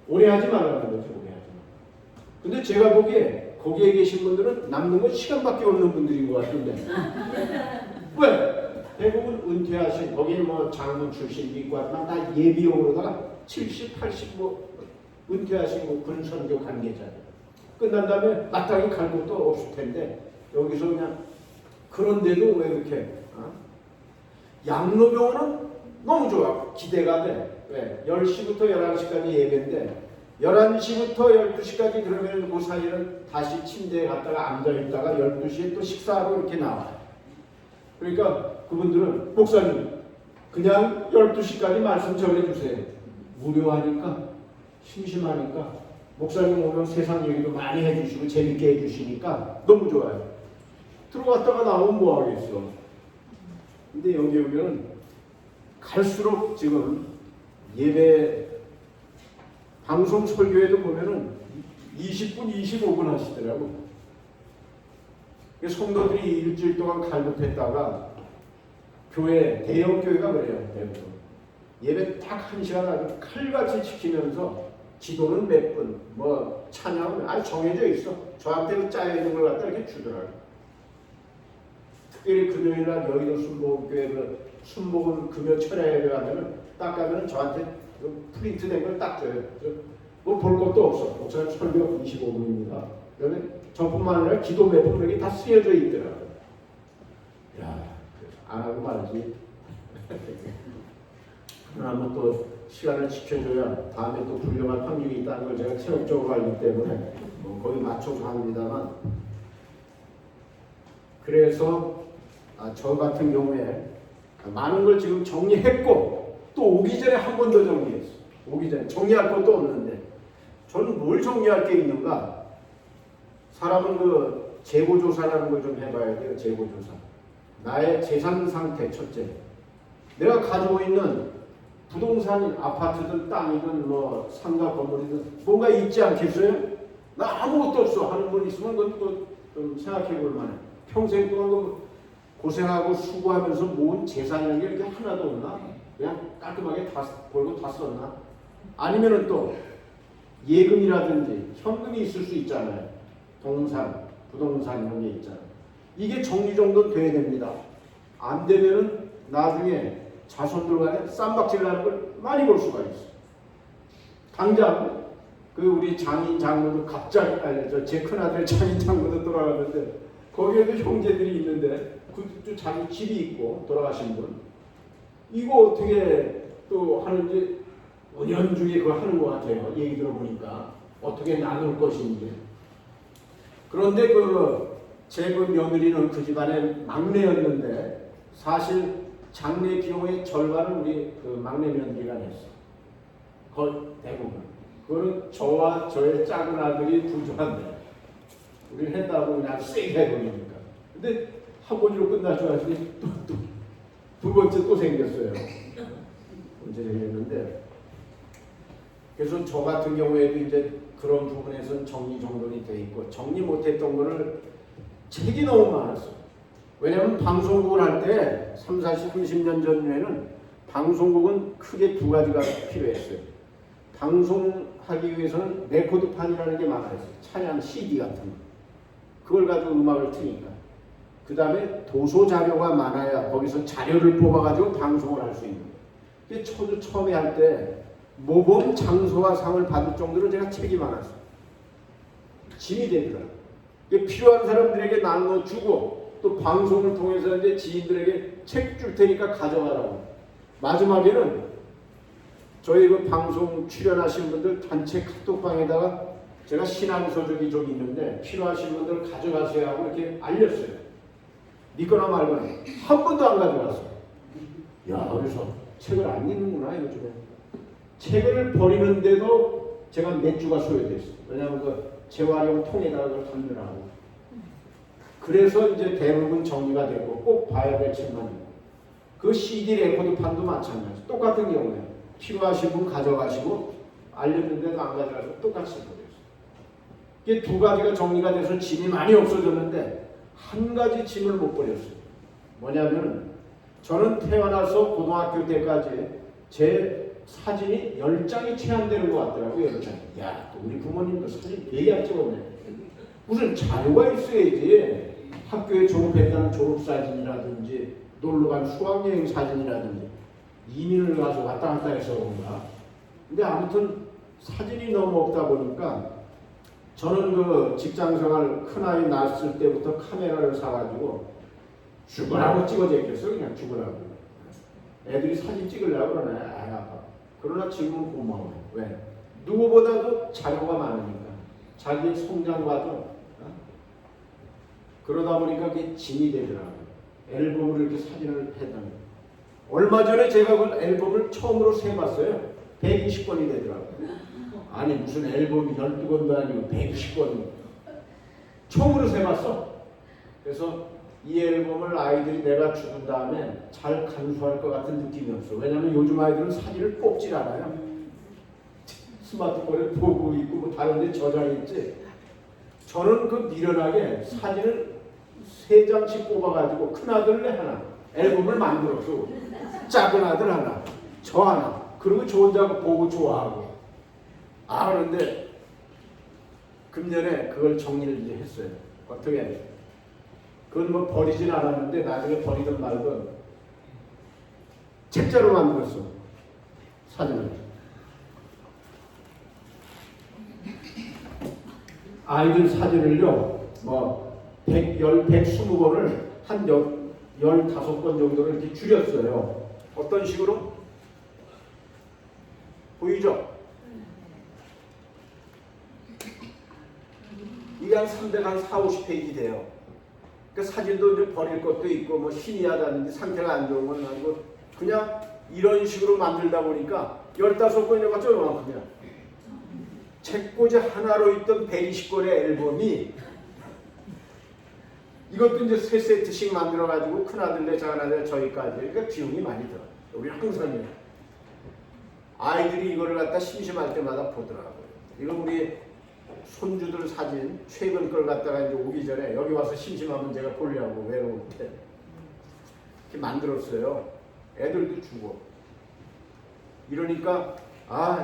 오래 하지 말라는 거죠. 오래 하지 마. 근데 제가 보기에 거기에 계신 분들은 남는 건 시간밖에 없는 분들인 것 같은데. 왜? 대부분 은퇴하신, 거기는 뭐 장군 출신도 있고 하지만 다 예비용으로다가 70, 80 뭐 은퇴하신 군 선교 관계자들. 끝난 다음에 마땅히 갈 곳도 없을 텐데 여기서 그냥, 그런데도 왜 이렇게 양로병원은 너무 좋아. 기대가 돼. 왜? 10시부터 11시까지 예배인데 11시부터 12시까지 그러면 그 사이에는 다시 침대에 갔다가 앉아있다가 12시에 또 식사하고 이렇게 나와요. 그러니까 그분들은 목사님 그냥 12시까지 말씀 전해주세요. 무료하니까, 심심하니까, 목사님 오면 세상 얘기도 많이 해주시고 재밌게 해주시니까 너무 좋아요. 들어갔다가 나오면 뭐 하겠어. 근데 여기 오면 갈수록 지금 예배 방송 설교에도 보면은 20분, 25분 하시더라고. 성도들이 일주일 동안 갈급했다가 교회, 대형 교회가 그래요. 대부분. 예배 딱 1시간 아주 칼같이 지키면서 기도는 몇 분, 뭐 찬양은 아주 정해져 있어. 저한테 그 짜여진 걸 갖다 이렇게 주더라고요. 특별히 금요일날 여의도 순복음교회 그 순복음 금요 철야예배 가면은 딱 가면은 저한테 그 프린트된 걸 딱 줘요. 뭐 볼 것도 없어. 목사님 설교 25분입니다. 그러면 저뿐만 아니라 기도 몇 분 이렇게 다 쓰여져 있더라고요. 야, 안 하고 말지. 하나님은 또 시간을 지켜줘야 다음에 또 불려갈 확률이 있다는 걸 제가 체력적으로 알기 때문에 뭐 거기 맞춰서 합니다만, 그래서 저 같은 경우에 많은 걸 지금 정리했고 또 오기 전에 한 번 더 정리했어. 오기 전에 정리할 것도 없는데 저는 뭘 정리할 게 있는가? 사람은 그 재고조사라는 걸 좀 해봐야 돼요. 재고조사. 나의 재산 상태 첫째. 내가 가지고 있는 부동산, 아파트든 땅이든 뭐 상가 건물이든 뭔가 있지 않겠어요? 나 아무것도 없어 하는 분 있으면 그건 또 좀 생각해 볼 만해. 평생 동안 고생하고 수고하면서 모은 재산이라는 게 이렇게 하나도 없나? 그냥 깔끔하게 다 벌고 다 썼나? 아니면은 또 예금이라든지 현금이 있을 수 있잖아요. 동산, 부동산 이런 게 있잖아요. 이게 정리정돈 돼야 됩니다. 안 되면은 나중에 자손들 간에 쌈박질 나는 걸 많이 볼 수가 있어요. 당장 그 우리 장인 장모도 갑자기 제 큰아들 장인 장모도 돌아가는데 거기에도 형제들이 있는데 그 자기 집이 있고 돌아가신 분 이거 어떻게 또 하는지 은연중에 그거 하는 것 같아요. 얘기 들어보니까 어떻게 나눌 것인지. 그런데 제 며느리는 그 집안의 막내였는데 사실 장례 비용의 절반은 우리 그 막내 며느리가 냈어. 거의 대부분. 그거는 저와 저의 작은 아들이 부조한데 우리 했다고 그냥 세게 해버리니까. 근데 한 번으로 끝날 줄 알았더니 두 번째 또 생겼어요. 문제 생겼는데 그래서 저 같은 경우에도 이제 그런 부분에서는 정리정돈이 돼 있고 정리 못했던 거를 책이 너무 많았어요. 왜냐하면 방송국을 할 때 30년 전에는 방송국은 크게 두 가지가 필요했어요. 방송하기 위해서는 레코드판이라는 게 많아요. 찬양 CD 같은 거. 그걸 가지고 음악을 트니까. 그 다음에 도서 자료가 많아야 거기서 자료를 뽑아가지고 방송을 할 수 있는 거예요. 저도 처음에 할 때 모범 장소와 상을 받을 정도로 제가 책이 많았어요. 짐이 되더라고요. 필요한 사람들에게 나눠주고 또 방송을 통해서 이제 지인들에게 책 줄 테니까 가져가라고. 마지막에는 저희 그 방송 출연하신 분들 단체 카톡방에다가 제가 신앙서적이 좀 있는데 필요하신 분들 가져가세요 하고 이렇게 알렸어요. 믿거나 말거나 한 번도 안 가져갔어. 야, 그래서 책을 안 읽는구나 요즘에. 책을 버리는데도 제가 몇 주가 소요됐어요. 왜냐하면 그 재활용 통에다가 그걸 담느라고. 그래서 이제 대부분 정리가 되고 꼭 봐야 될 책만 있고. 그 CD 레코드판도 마찬가지. 똑같은 경우에 필요하신 분 가져가시고 알렸는데도 안 가져가서 똑같이 버렸어요. 이게 두 가지가 정리가 돼서 짐이 많이 없어졌는데 한 가지 짐을 못 버렸어요. 뭐냐면 저는 태어나서 고등학교 때까지 제 사진이 10장이 채 안 되는 것 같더라고요. 10장. 야, 또 우리 부모님도 사진 되게 안 찍었네. 무슨 자료가 있어야지. 학교에 졸업했다는 졸업사진이라든지 놀러간 수학여행 사진이라든지 이민을 가서 왔다 갔다 해서 그런가. 근데 아무튼 사진이 너무 없다 보니까 저는 그 직장생활 큰아이 낳았을 때부터 카메라를 사가지고 죽으라고 찍어제꼈어. 그냥 죽으라고. 애들이 사진 찍으려고 그러네. 아이 아빠. 그러나 지금은 고마워요. 왜? 누구보다도 자료가 많으니까. 자기의 성장 과정. 그러다 보니까 그게 짐이 되더라고요. 앨범을 이렇게 사진을 했다는. 얼마 전에 제가 그 앨범을 처음으로 세봤어요. 120권이 되더라고요. 아니 무슨 앨범이 12권도 아니고 120권. 처음으로 세봤어. 그래서 이 앨범을 아이들이 내가 죽은 다음에 잘 간수할 것 같은 느낌이 없어. 왜냐면 요즘 아이들은 사진을 뽑질 않아요. 스마트폰에 보고 있고 뭐 다른 데 저장했지. 저는 그 미련하게 사진을 3장씩 뽑아가지고 큰아들 하나 앨범을 만들었어. 작은 아들 하나 저 하나. 그리고 저 혼자 보고 좋아하고. 그런데 금년에 그걸 정리를 이제 했어요. 어떻게 해야 돼? 그건 뭐 버리진 않았는데 나중에 버리든 말든 책자로 만들었어. 사진을. 아이들 사진을요, 뭐, 120권을 한 15권 정도를 이렇게 줄였어요. 어떤 식으로? 보이죠? 이게 한 340페이지 돼요. 그 사진도 이제 버릴 것도 있고, 뭐, 희미하다든지 상태가 안 좋은 건 아니고, 그냥 이런 식으로 만들다 보니까 15권이 가지고 요만큼이야. 책꽂이 하나로 있던 120권의 앨범이 이것도 이제 3세트씩 만들어가지고 큰아들네 작은아들네 저희까지. 그러니까 비용이 많이 들어요. 우리 항상 아이들이 이거를 갖다 심심할 때마다 보더라고요. 이거 우리 손주들 사진 최근 걸 갖다가 이제 오기 전에 여기 와서 심심하면 제가 보려고 외로울 때 이렇게 만들었어요. 애들도 주고. 이러니까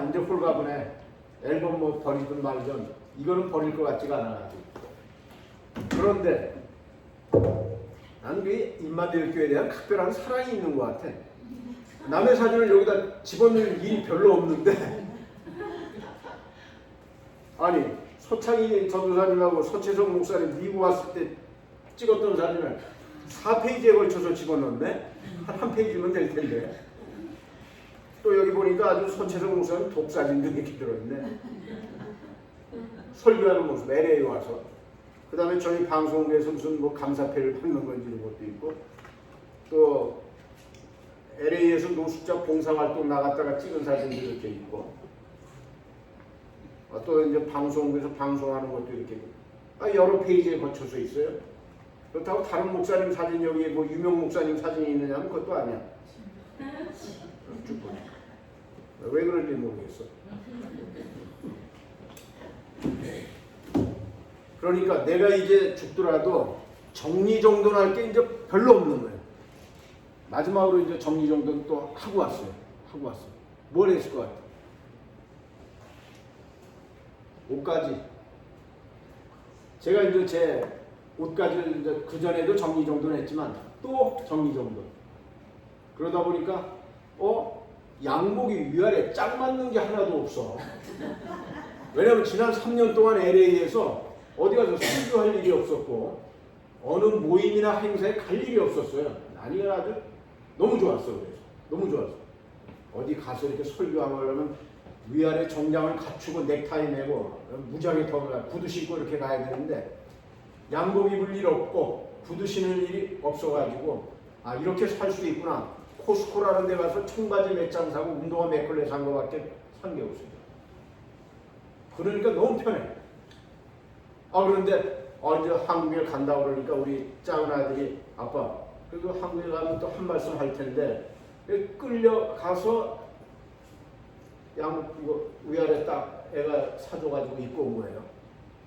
이제 홀가분해. 앨범 뭐 버리든 말든 이거는 버릴 것 같지가 않아가지고. 그런데 나는 그 인마대교회에 대한 특별한 사랑이 있는 것 같아. 남의 사진을 여기다 집어넣을 일이 별로 없는데 아니 소창희 전도사님하고 서채성 목사님 미국 왔을 때 찍었던 사진을 4페이지에 걸쳐서 집어넣네? 한 페이지면 될 텐데. 또 여기 보니까 아주 서채성 목사님 독사진도 이렇게 들어있네. 설교하는 모습, LA에 와서. 그 다음에 저희 방송국에서 무슨 뭐 감사패를 받는 건지 이런 것도 있고, 또 LA에서 노숙자 봉사활동 나갔다가 찍은 사진도 이렇게 있고, 또 이제 방송국에서 방송하는 것도 이렇게 있고, 여러 페이지에 거쳐서 있어요. 그렇다고 다른 목사님 사진 여기 뭐 유명 목사님 사진이 있느냐면 그것도 아니야. 쭉 보니까. 왜 그런지 모르겠어. 그러니까 내가 이제 죽더라도 정리정돈할 게 이제 별로 없는 거예요. 마지막으로 이제 정리정돈 또 하고 왔어요. 뭘 했을 것 같아? 옷가지. 제가 이제 제 옷가지를 이제 그 전에도 정리정돈 했지만 또 정리정돈. 그러다 보니까 양복이 위아래 짝 맞는 게 하나도 없어. 왜냐면 지난 3년 동안 LA에서 어디 가서 설교할 일이 없었고 어느 모임이나 행사에 갈 일이 없었어요. 아니 아주 너무 좋았어. 그래서 너무 좋았어. 어디 가서 이렇게 설교하고 그러면 위아래 정장을 갖추고 넥타이 매고 무장에 구두 신고 이렇게 가야 되는데 양복 입을 일 없고 구두 신을 일이 없어가지고 이렇게 살 수 있구나. 코스코라는 데 가서 청바지 몇 장 사고 운동화 몇 켤레 산 거밖에 산 게 없어요. 그러니까 너무 편해. 그런데 이제 한국에 간다고 그러니까 우리 작은 아들이 아빠 그래도 한국에 가면 또 한 말씀 할 텐데 끌려가서 양복 이거 위아래 딱 애가 사줘가지고 입고 온 거예요.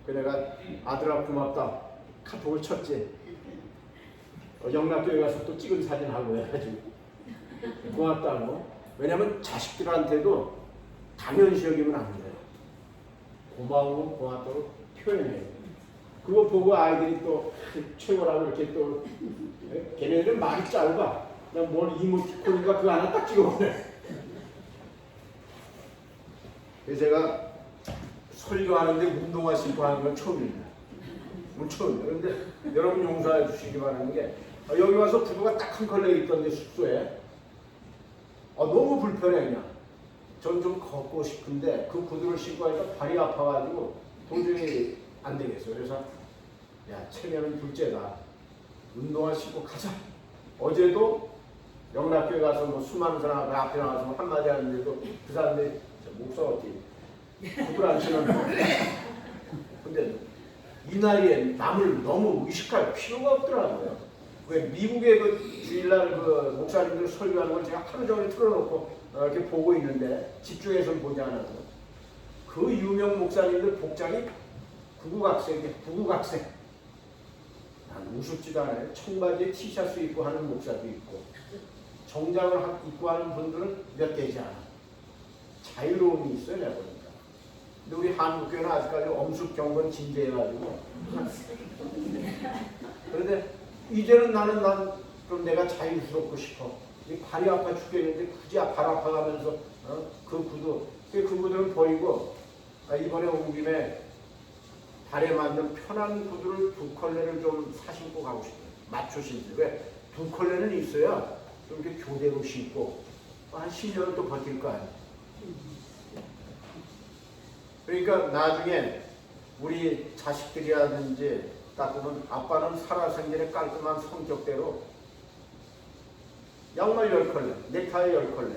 그래서 내가 아들아 고맙다 카톡을 쳤지. 영락교회 가서 또 찍은 사진 하고 해가지고 고맙다고. 왜냐면 자식들한테도 당연시 여기면 안 돼요. 고마워 고맙다고 표현해요. 그거 보고 아이들이 또 최고라고 이렇게 또 걔네들은 말이 짧아. 그냥 뭘 이모티콘인가 그거 하나 딱 찍어보내. 그래서 제가 설교하는데 운동화 신고 하는 건 처음입니다. 처음이에요. 그런데 여러분 용서해 주시기 바라는 게 여기 와서 구두가 딱 한 컬러 있던데 숙소에 너무 불편해 그냥. 전 좀 걷고 싶은데 그 구두를 신고 하니까 발이 아파가지고 도저히 안 되겠어요. 그래서 체면은 둘째다. 운동화 신고 가자. 어제도 영락교회 가서 뭐 수많은 사람 앞에 나가서 뭐 한마디 하는데도 그 사람들이 목사 어떻게 구두를 안 신었는데 근데 이 나이에 남을 너무 의식할 필요가 없더라고요. 왜 미국의 그 주일날 그 목사님들 설교하는 걸 제가 하루 종일 틀어놓고 이렇게 보고 있는데 집중해서 보지 않아도 그 유명 목사님들 복장이 구구각색이에요. 구구각색. 난 우습지도 않아요. 청바지에 티셔츠 입고 하는 목사도 있고 정장을 입고 하는 분들은 몇 되지 않아. 자유로움이 있어요, 내가 보니까. 근데 우리 한국교회는 아직까지 엄숙경건 진지해가지고. 그런데 이제는 난 그럼 내가 자유스럽고 싶어. 이 발이 아파 죽겠는데 굳이 발 아파가면서 그 구두, 그 구두를 버리고 이번에 온 김에 발에 맞는 편한 구두를 두 컬레를 좀 사신고 가고 싶어요. 맞춰 신고. 왜? 두 컬레는 있어야 좀 이렇게 교대로 신고 한 10년은 또 버틸 거 아니에요. 그러니까 나중에 우리 자식들이라든지 딱 보면 아빠는 살아생전에 깔끔한 성격대로 양말 10컬레, 넥타이 10컬레,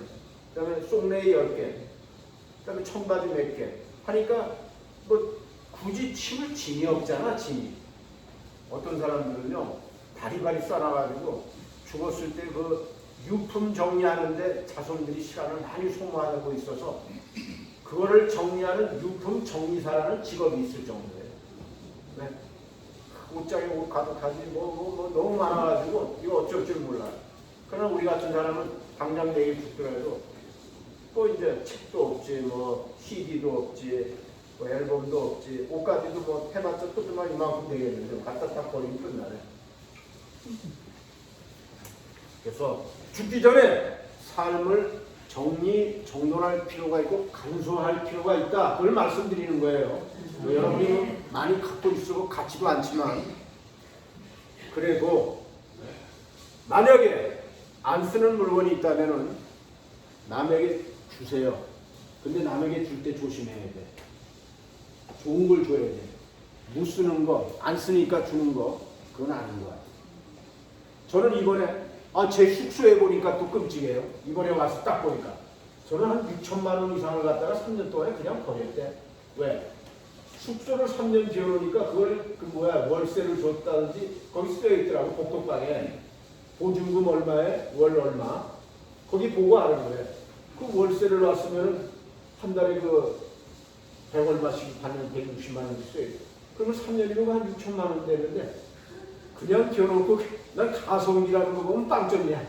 그 다음에 속내이 10개, 그 다음에 청바지 몇 개 하니까 뭐 굳이 침을 짐이 없잖아, 짐이. 어떤 사람들은요, 바리바리 싸놔가지고 죽었을 때 그 유품 정리하는데 자손들이 시간을 많이 소모하고 있어서 그거를 정리하는 유품 정리사라는 직업이 있을 정도예요. 네. 옷장에 옷 가득하지 뭐 너무 많아가지고 이거 어쩔 줄 몰라. 그러나 우리 같은 사람은 당장 내일 죽더라도 또 이제 책도 없지, 뭐 CD도 없지, 뭐 앨범도 없지, 옷까지도 뭐 해봤자 또 그만 이만큼 되겠는데 갖다 딱 버리면 끝나네. 그래서 죽기 전에 삶을 정돈할 필요가 있고 간소할 필요가 있다. 그걸 말씀드리는 거예요. 여러분이 많이 갖고 있고 같지도 않지만 그래도 만약에 안 쓰는 물건이 있다면은 남에게 주세요. 근데 남에게 줄 때 조심해야 돼. 좋은 걸 줘야 돼. 못 쓰는 거, 안 쓰니까 주는 거, 그건 아닌 거야. 저는 이번에 제 숙소에 보니까 또 끔찍해요. 이번에 와서 딱 보니까 저는 한 6천만 원 이상을 갖다가 3년 동안에 그냥 버렸대. 왜? 숙소를 3년 지어놓으니까 그걸 월세를 줬다든지 거기 쓰여 있더라고. 복덕방에 보증금 얼마에 월 얼마 거기 보고 아는 거예요. 그 월세를 놨으면 한 달에 그 100 얼마씩 받는 160만 원씩 써요. 그러면 3년이면 한 6천만 원 되는데 그냥 지어놓고 난 가성비라는 거 보면 빵점이야.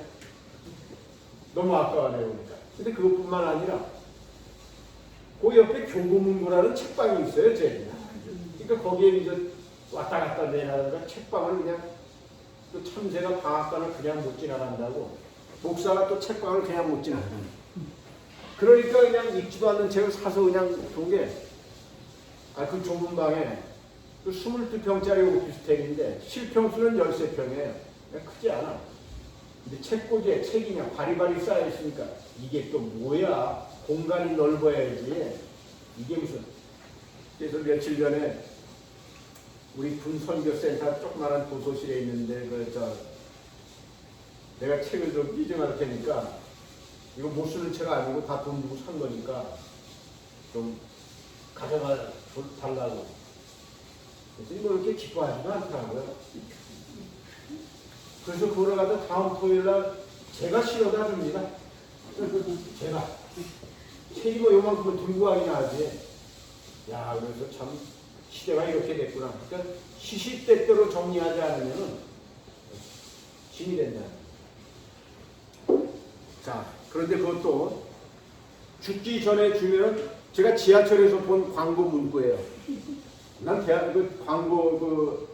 너무 아까워요. 그러니까. 근데 그것뿐만 아니라 그 옆에 교보문고라는 책방이 있어요. 제가. 그러니까 거기에 이제 왔다 갔다 내나가 책방을 그냥 또 참새가 방앗간을 그냥 못 지나간다고 목사가 또 책방을 그냥 못 지나간다. 그러니까 그냥 읽지도 않는 책을 사서 그냥 둔 게 그 좁은 방에 그 22평짜리 오피스텔인데 실평수는 13평이에요. 크지 않아. 근데 책꽂이에 책이 그냥 바리바리 쌓여있으니까 이게 또 뭐야. 공간이 넓어야지. 이게 무슨. 그래서 며칠 전에 우리 군선교센터 조그마한 도서실에 있는데 내가 책을 좀 삐져나갈 테니까 이거 못 쓰는 책 아니고 다 돈 주고 산 거니까 좀 가져가 달라고. 그래서 이거 이렇게 기뻐하지도 않더라고요. 그래서 그걸 가서 다음 토요일날 제가 실어다 줍니다. 제가. 책이 뭐 요만큼은 들고 가긴 하지. 야, 그래서 참 시대가 이렇게 됐구나. 그러니까 시시때때로 정리하지 않으면 짐이 된다. 자, 그런데 그것도 죽기 전에 주면 제가 지하철에서 본 광고 문구예요. 난 그 광고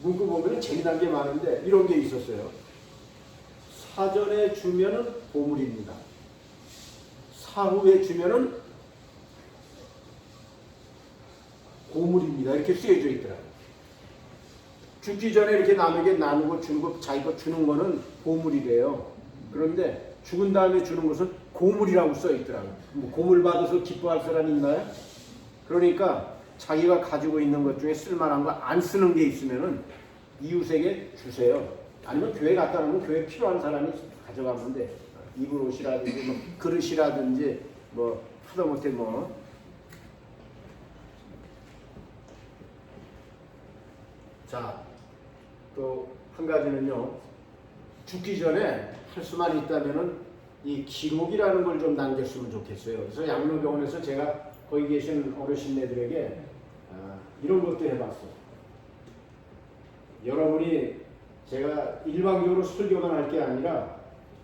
문구 보면 재미난 게 많은데 이런 게 있었어요. 사전에 주면은 보물입니다. 사후에 주면은 고물입니다. 이렇게 쓰여져 있더라고요. 죽기 전에 이렇게 남에게 나누고 주는 거, 자기가 주는 거는 보물이래요. 그런데 죽은 다음에 주는 것은 고물이라고 써 있더라고요. 뭐 고물 받아서 기뻐할 사람이 있나요? 그러니까 자기가 가지고 있는 것 중에 쓸만한 거 안 쓰는 게 있으면은 이웃에게 주세요. 아니면 교회 갖다 놓으면 교회 필요한 사람이 가져가면 돼. 입을 옷이라든지 뭐 그릇이라든지 뭐 하다못해 뭐. 자, 또 한 가지는요. 죽기 전에 할 수만 있다면은 이 기록이라는 걸 좀 남겼으면 좋겠어요. 그래서 양로병원에서 제가 거기 계신 어르신네들에게 이런 것도 해봤어요. 여러분이 제가 일방적으로 설교만 할 게 아니라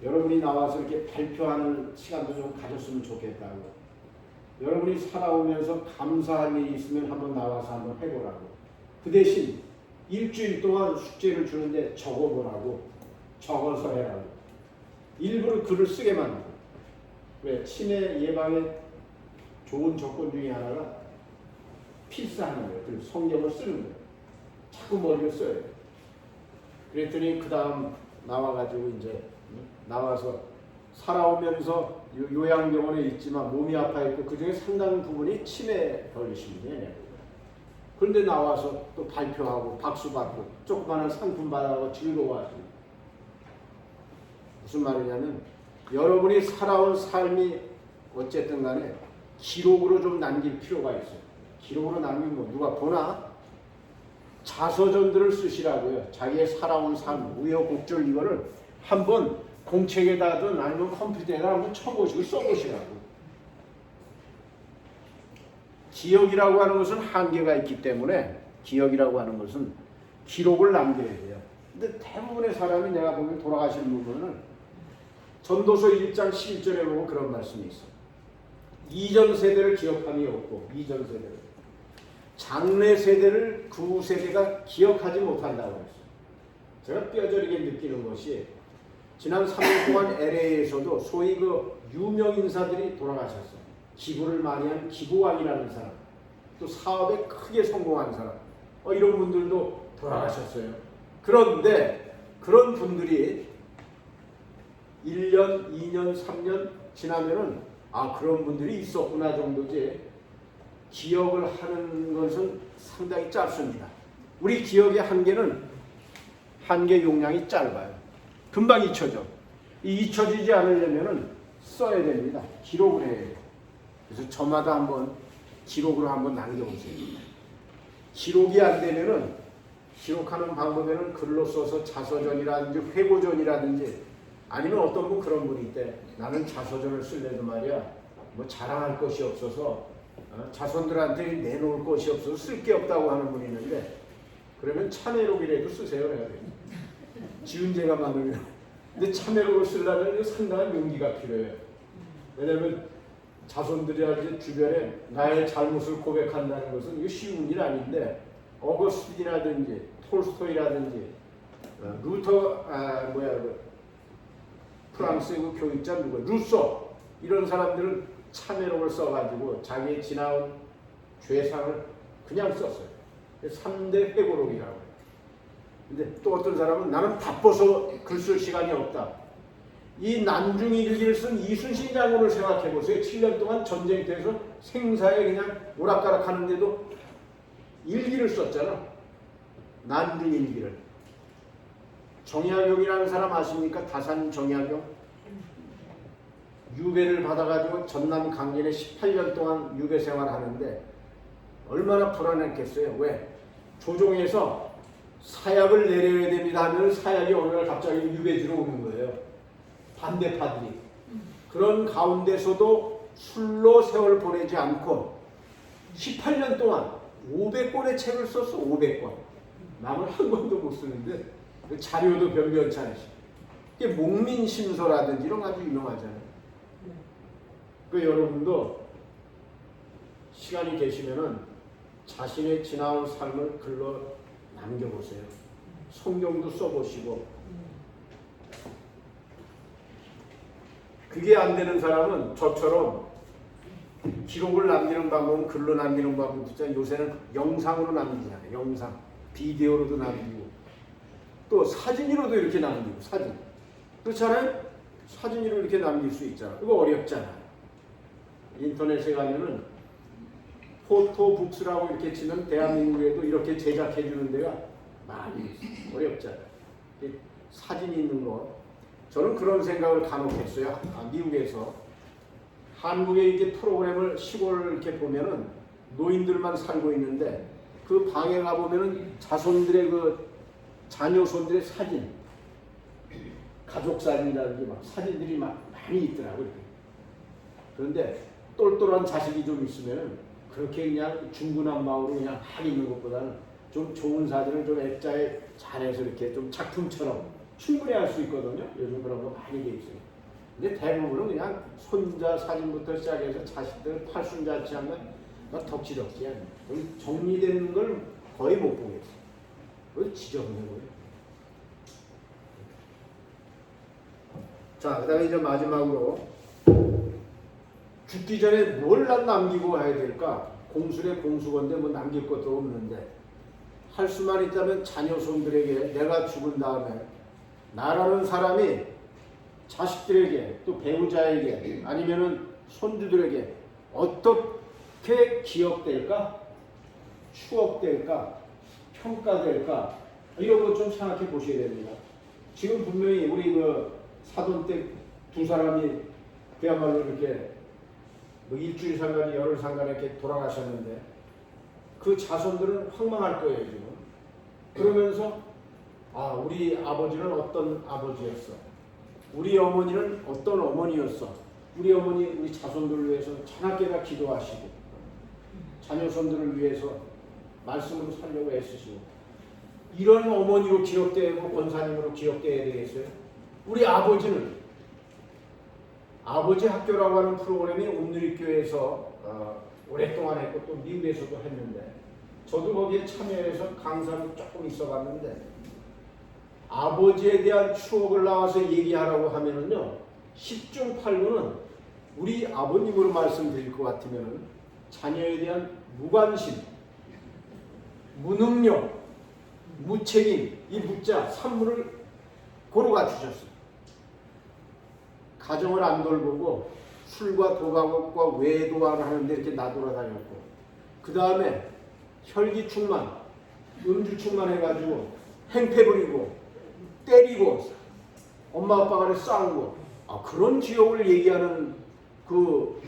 여러분이 나와서 이렇게 발표하는 시간도 좀 가졌으면 좋겠다고. 여러분이 살아오면서 감사할 일이 있으면 한번 나와서 한번 해보라고. 그 대신 일주일 동안 숙제를 주는데 적어보라고. 적어서 해라고. 일부러 글을 쓰게 만들고. 왜? 치매 예방에 좋은 조건 중에 하나가 필사하는 거예요. 그리고 성경을 쓰는 거예요. 자꾸 머리를 써요. 그랬더니 그 다음 나와가지고 이제 나와서 살아오면서 요양병원에 있지만 몸이 아파있고 그 중에 상당 부분이 치매 걸리신 분이에요. 그런데 나와서 또 발표하고 박수 받고 조그마한 상품 받아가고 즐거워하시고. 무슨 말이냐면 여러분이 살아온 삶이 어쨌든 간에 기록으로 좀 남길 필요가 있어요. 기록으로 남기면 뭐 누가 보나? 자서전들을 쓰시라고요. 자기의 살아온 삶, 우여곡절 이거를 한번 공책에다든 아니면 컴퓨터에다 한번 쳐보시고 써보시라고. 기억이라고 하는 것은 한계가 있기 때문에 기억이라고 하는 것은 기록을 남겨야 돼요. 근데 대부분의 사람이 내가 보면 돌아가시는 부분은 전도서 1장 11절에 보면 그런 말씀이 있어요. 이전 세대를 기억함이 없고 이전 세대를. 장래 세대를 그 세대가 기억하지 못한다고 했어요. 제가 뼈저리게 느끼는 것이 지난 3일 동안 LA에서도 소위 그 유명 인사들이 돌아가셨어요. 기부를 많이 한 기부왕이라는 사람, 또 사업에 크게 성공한 사람, 이런 분들도 돌아가셨어요. 그런데 그런 분들이 1년, 2년, 3년 지나면은 그런 분들이 있었구나 정도지 기억을 하는 것은 상당히 짧습니다. 우리 기억의 한계 용량이 짧아요. 금방 잊혀져. 잊혀지지 않으려면 써야 됩니다. 기록을 해야 돼요. 그래서 저마다 한번 기록으로 한번 남겨보세요. 기록이 안 되면은 기록하는 방법에는 글로 써서 자서전이라든지 회고전이라든지 아니면 어떤 분 그런 분이 있대. 나는 자서전을 쓸래도 말이야. 뭐 자랑할 것이 없어서 자손들한테 내놓을 것이 없어서 쓸 게 없다고 하는 분이 있는데 그러면 참회록이라도 쓰세요. 지은 죄가 많으면. 근데 참회록을 쓰려면 상당한 용기가 필요해요. 왜냐하면 자손들이라든지 주변에 나의 잘못을 고백한다는 것은 이거 쉬운 일 아닌데 어거스틴이라든지 톨스토이라든지 프랑스의 그 교육자 누구 루소 이런 사람들은 참회록을 써가지고 자기의 지나온 죄상을 그냥 썼어요. 3대 회고록이라고 해요. 근데 또 어떤 사람은 나는 바빠서 글 쓸 시간이 없다. 이 난중일기를 쓴 이순신 장군을 생각해 보세요. 7년 동안 전쟁터에서 생사에 그냥 오락가락 하는데도 일기를 썼잖아. 난중일기를. 정약용이라는 사람 아십니까? 다산 정약용. 유배를 받아가지고 전남 강진에 18년 동안 유배 생활하는데 얼마나 불안했겠어요. 왜? 조종에서 사약을 내려야 됩니다 하면 사약이 어느 날 갑자기 유배지로 오는 거예요. 반대파들이. 그런 가운데서도 술로 세월 보내지 않고 18년 동안 500권의 책을 썼어. 500권. 남은 한 권도 못 쓰는데 자료도 변변치 않으시. 이게 목민심서라든지 이런 거 아주 유명하잖아요. 그 여러분도 시간이 되시면은 자신의 지나온 삶을 글로 남겨보세요. 성경도 써보시고. 그게 안 되는 사람은 저처럼 기록을 남기는 방법은 글로 남기는 방법도 있잖아요. 요새는 영상으로 남기잖아요. 영상, 비디오로도 남기고 또 사진으로도 이렇게 남기고 사진. 그렇잖아요? 사진으로 이렇게 남길 수 있잖아요. 이거 어렵잖아요. 인터넷에 가면은 포토북스라고 이렇게 치면 대한민국에도 이렇게 제작해 주는 데가 많이 있어요. 어렵잖아요. 사진 있는 거. 저는 그런 생각을 간혹 했어요. 미국에서. 한국에 이렇게 프로그램을 시골 이렇게 보면은 노인들만 살고 있는데 그 방에 가보면은 자손들의 그 자녀손들의 사진, 가족 사진이라든지 막 사진들이 막 많이 있더라고요. 그런데 똘똘한 자식이 좀 있으면 그렇게 그냥 중구난방으로 그냥 막 있는 것보다는 좀 좋은 사진을 좀 액자에 잘해서 이렇게 좀 작품처럼 충분히 할 수 있거든요. 요즘 그런 거 많이 돼 있어요. 근데 대부분은 그냥 손자 사진부터 시작해서 자식들 팔순잔치 하면 덕지덕지야. 정리되는 걸 거의 못 보겠어. 그걸 지저분해고요. 자, 그 다음에 이제 마지막으로 죽기 전에 뭘 남기고 가야 될까? 공술의 공수건데 뭐 남길 것도 없는데 할 수만 있다면 자녀 손들에게 내가 죽은 다음에 나라는 사람이 자식들에게 또 배우자에게 아니면은 손주들에게 어떻게 기억될까? 추억될까? 평가될까? 이런 것 좀 생각해 보셔야 됩니다. 지금 분명히 우리 그 사돈댁 두 사람이 그야말로 이렇게 뭐 일주일 상간이 열흘 상간에 이렇게 돌아가셨는데 그 자손들은 황망할 거예요 지금. 그러면서 아 우리 아버지는 어떤 아버지였어. 우리 어머니는 어떤 어머니였어. 우리 어머니 우리 자손들을 위해서 자나깨나 기도하시고 자녀손들을 위해서 말씀으로 살려고 애쓰시고 이런 어머니로 기억되고 권사님으로 기억돼야 되겠어요. 우리 아버지는 아버지 학교라고 하는 프로그램이 온누리교회에서 오랫동안 했고 또 미국에서도 했는데 저도 거기에 참여해서 강사로 조금 있어봤는데 아버지에 대한 추억을 나와서 얘기하라고 하면은요 10중 8구는 우리 아버님으로 말씀드릴 것 같으면은 자녀에 대한 무관심, 무능력, 무책임 이 무자 3무를 고루 갖추셨어요. 가정을 안 돌보고 술과 도박과 외도를 하는데 이렇게 나돌아다녔고 그 다음에 혈기충만, 음주충만 해가지고 행패 부리고 때리고 엄마 아빠 간에 싸우고 그런 지옥을 얘기하는 그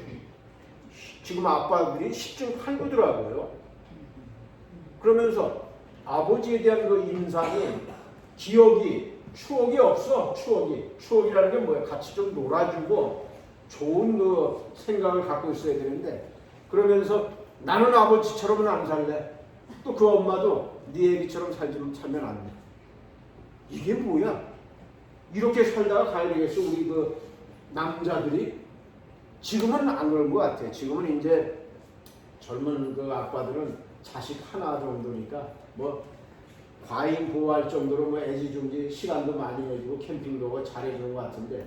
지금 아빠들이 10중 8구더라고요. 그러면서 아버지에 대한 그 인상이 기억이 추억이 없어. 추억이라는 게 뭐야? 같이 좀 놀아주고 좋은 그 생각을 갖고 있어야 되는데 그러면서 나는 아버지처럼은 안 살래. 또 그 엄마도 네 애기처럼 살면 안 돼. 이게 뭐야? 이렇게 살다가 가야 되겠어. 우리 그 남자들이 지금은 안 그런 것 같아. 지금은 이제 젊은 그 아빠들은 자식 하나 정도니까 뭐 과잉 보호할 정도로 뭐 애지중지 시간도 많이 내주고 캠핑도 하고 잘해주는 것 같은데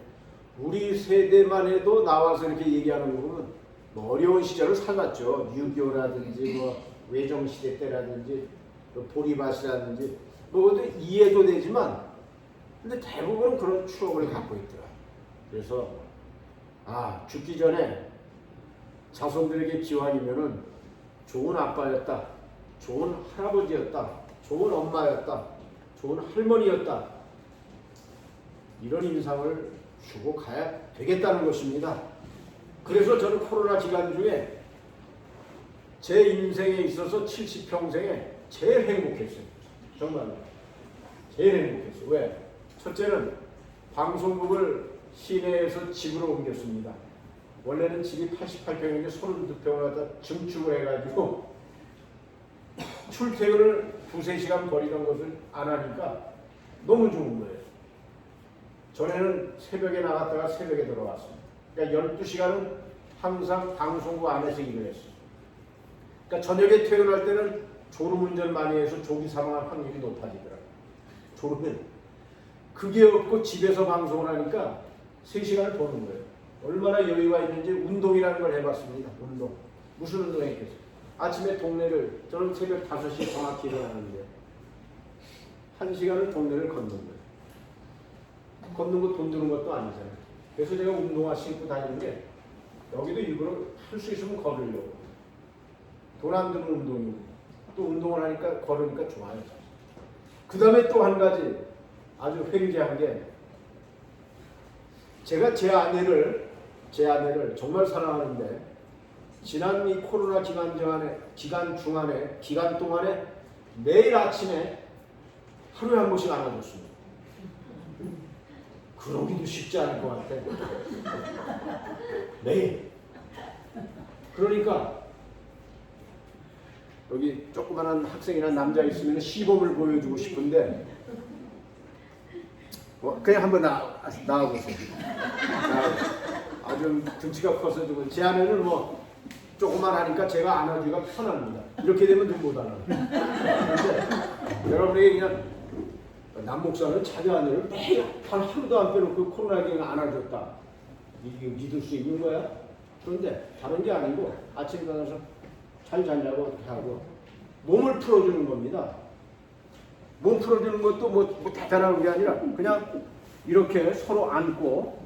우리 세대만 해도 나와서 이렇게 얘기하는 거 보면 뭐 어려운 시절을 살았죠. 6.25라든지 뭐 외정시대 때라든지 뭐 보리밭이라든지 뭐 그것도 이해도 되지만 근데 대부분은 그런 추억을 갖고 있더라. 그래서 죽기 전에 자손들에게 기왕이면은 좋은 아빠였다, 좋은 할아버지였다, 좋은 엄마였다, 좋은 할머니였다 이런 인상을 주고 가야 되겠다는 것입니다. 그래서 저는 코로나 기간 중에 제 인생에 있어서 70평생에 제일 행복했어요. 정말 제일 행복했어요. 왜? 첫째는 방송국을 시내에서 집으로 옮겼습니다. 원래는 집이 88평인데 32평을 갖다 증축을 해가지고 출퇴근을 2-3시간 거리던 것을 안 하니까 너무 좋은 거예요. 전에는 새벽에 나갔다가 새벽에 들어왔어요. 그러니까 12시간은 항상 방송국 안에서 일을 했어요. 그러니까 저녁에 퇴근할 때는 졸음운전 많이 해서 조기 사망할 확률이 높아지더라고요. 졸음은 그게 없고 집에서 방송을 하니까 3시간을 보는 거예요. 얼마나 여유가 있는지 운동이라는 걸 해봤습니다. 운동. 무슨 운동 했겠어요? 아침에 동네를 저는 새벽 5시에 정확히 일어나는데 1시간을 동네를 걷는 거예요. 걷는 거 돈 드는 것도 아니잖아요. 그래서 제가 운동화 신고 다니는 게 여기도 일부러 할 수 있으면 걸으려고. 돈 안 드는 운동이고 또 운동을 하니까 걸으니까 좋아요. 그 다음에 또 한 가지 아주 횡재한 게 제가 제 아내를 정말 사랑하는데 지난 이 코로나 기간 동안에 매일 아침에 하루에 한 번씩 안아줬습니다. 그러기도 쉽지 않을 것 같아. 매일. 그러니까 여기 조그만한 학생이나 남자 있으면 시범을 보여주고 싶은데 그냥 한번 나와보세요. 아주 등치가 커서 좀 제 아내는 뭐 조금만 하니까 제가 안아주기가 편합니다. 이렇게 되면 좀 못 안아요. 그런데 여러분에게 그냥 남 목사는 자기 아내를 매일 단 하루도 안 빼놓고 코로나19에 안아줬다. 이게 믿을 수 있는 거야? 그런데 다른 게 아니고 아침에 일어나서 잘 잤냐고 이렇게 하고 몸을 풀어주는 겁니다. 몸 풀어주는 것도 뭐 대단한 게 아니라 그냥 이렇게 서로 안고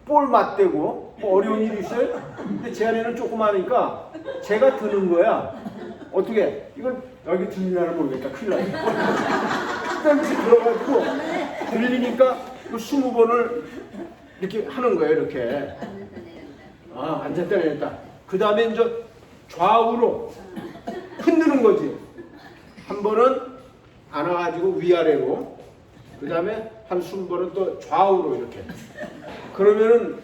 볼 맞대고 뭐 어려운 일이 있어요? 근데 제 아내는 조그마하니까 제가 드는 거야. 어떻게 이걸 여기 들리냐를 모르겠다. 큰일 나네. 땀이 들어가지고 들리니까 20번을 이렇게 하는 거예요. 이렇게. 앉았다 내렸다. 그 다음에 이제 좌우로 흔드는 거지. 한 번은 안아가지고 위아래로, 그 다음에 한 20번은 또 좌우로 이렇게. 그러면은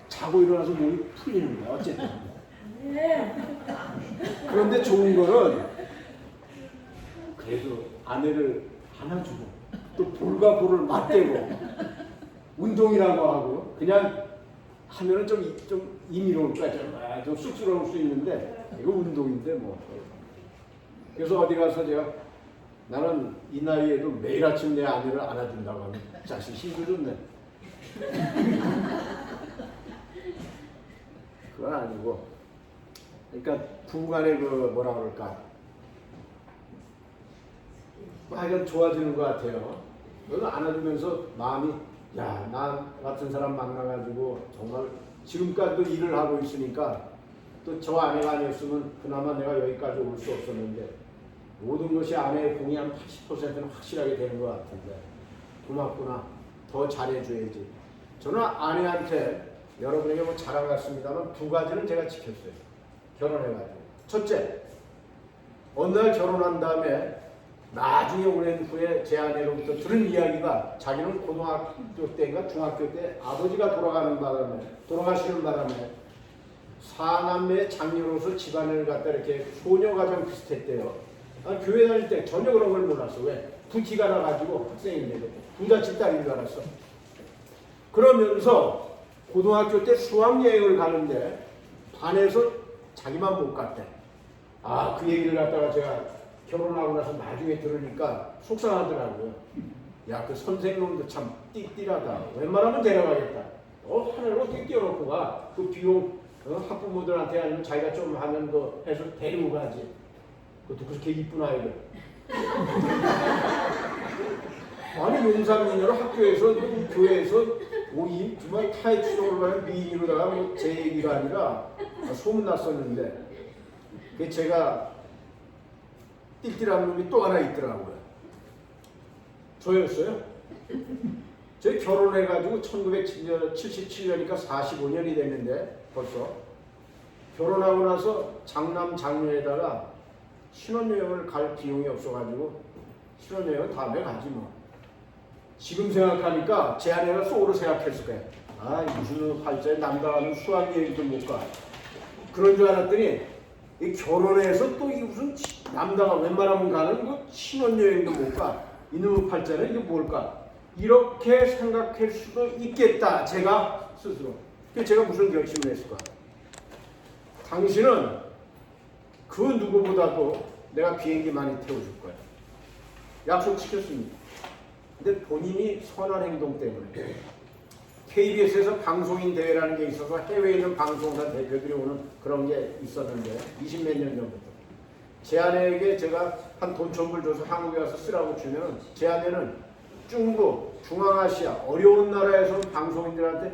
자고 일어나서 몸이 풀리는 거야. 어쨌든. 그런데 좋은 거는 그래도 아내를 안아주고 또 볼과 볼을 맞대고 운동이라고 하고 그냥 하면은 좀 임의로울 거야. 좀 쑥스러울 수 있는데 이거 운동인데 뭐. 그래서 어디 가서 제가 나는 이 나이에도 매일 아침 내 아내를 안아준다고 하면 자식 힘들었네. 그건 아니고, 그러니까 부부간의 그 뭐라 그럴까, 하여간 좋아지는 것 같아요. 그걸 안아주면서 마음이 나 같은 사람 만나가지고 정말 지금까지도 일을 하고 있으니까 또 저 아내가 아니었으면 그나마 내가 여기까지 올 수 없었는데 모든 것이 아내의 공이 한 80%는 확실하게 되는 것 같은데 고맙구나. 더 잘해줘야지. 저는 아내한테 여러분에게 뭐 자랑 같습니다만 두 가지는 제가 지켰어요. 결혼해가지고. 첫째, 어느 날 결혼한 다음에 나중에 오랜 후에 제 아내로부터 들은 이야기가 자기는 고등학교 때인가 중학교 때 아버지가 돌아가시는 바람에 사남매 장녀로서 집안을 갖다 이렇게 소녀가정 비슷했대요. 교회 다닐 때 전혀 그런 걸 몰랐어. 왜? 부티가 나가지고 학생인데도 부잣집 딸인 줄 알았어. 그러면서 고등학교 때 수학여행을 가는데 반에서 자기만 못 갔대. 그 얘기를 갖다가 제가 결혼하고 나서 나중에 들으니까 속상하더라고요. 그 선생님도 참 띠띠하다. 웬만하면 데려가겠다. 하늘을 어떻게 띄워놓고 가? 그 비용 학부모들한테 아니면 자기가 좀 하면 거 해서 데리고 가지. 그것도 그렇게 이쁜 아이를. 아니 용산민으로 학교에서 교회에서 이 정말 타이치로 가는 미인으로다가 제 얘기가 아니라 소문났었는데 그 제가 띨띨한 놈이 또 하나 있더라고요. 저였어요. 저희 결혼해가지고 1977년이니까 45년이 됐는데 벌써 결혼하고 나서 장남 장녀에다가 신혼여행을 갈 비용이 없어가지고 신혼여행은 다음에 가지 뭐. 지금 생각하니까 제 아내가 속으로 생각했을 거야. 무슨 팔자에 남다가는 수학여행도 못 가. 그런 줄 알았더니 이 결혼해서 또 이 무슨 남다가 웬만하면 가는 그 신혼여행도 못 가. 이놈의 팔자는 이게 뭘까? 이렇게 생각할 수도 있겠다. 제가 스스로. 그래서 제가 무슨 결심을 했을까? 당신은 그 누구보다도 내가 비행기 많이 태워줄 거야. 약속 지켰습니다. 근데 본인이 선한 행동 때문에 KBS에서 방송인 대회라는 게 있어서 해외에 있는 방송사 대표들이 오는 그런 게 있었는데 20몇 년 전부터 제 아내에게 제가 한 돈 1,000불 줘서 한국에 가서 쓰라고 주면 제 아내는 중국, 중앙아시아 어려운 나라에서 방송인들한테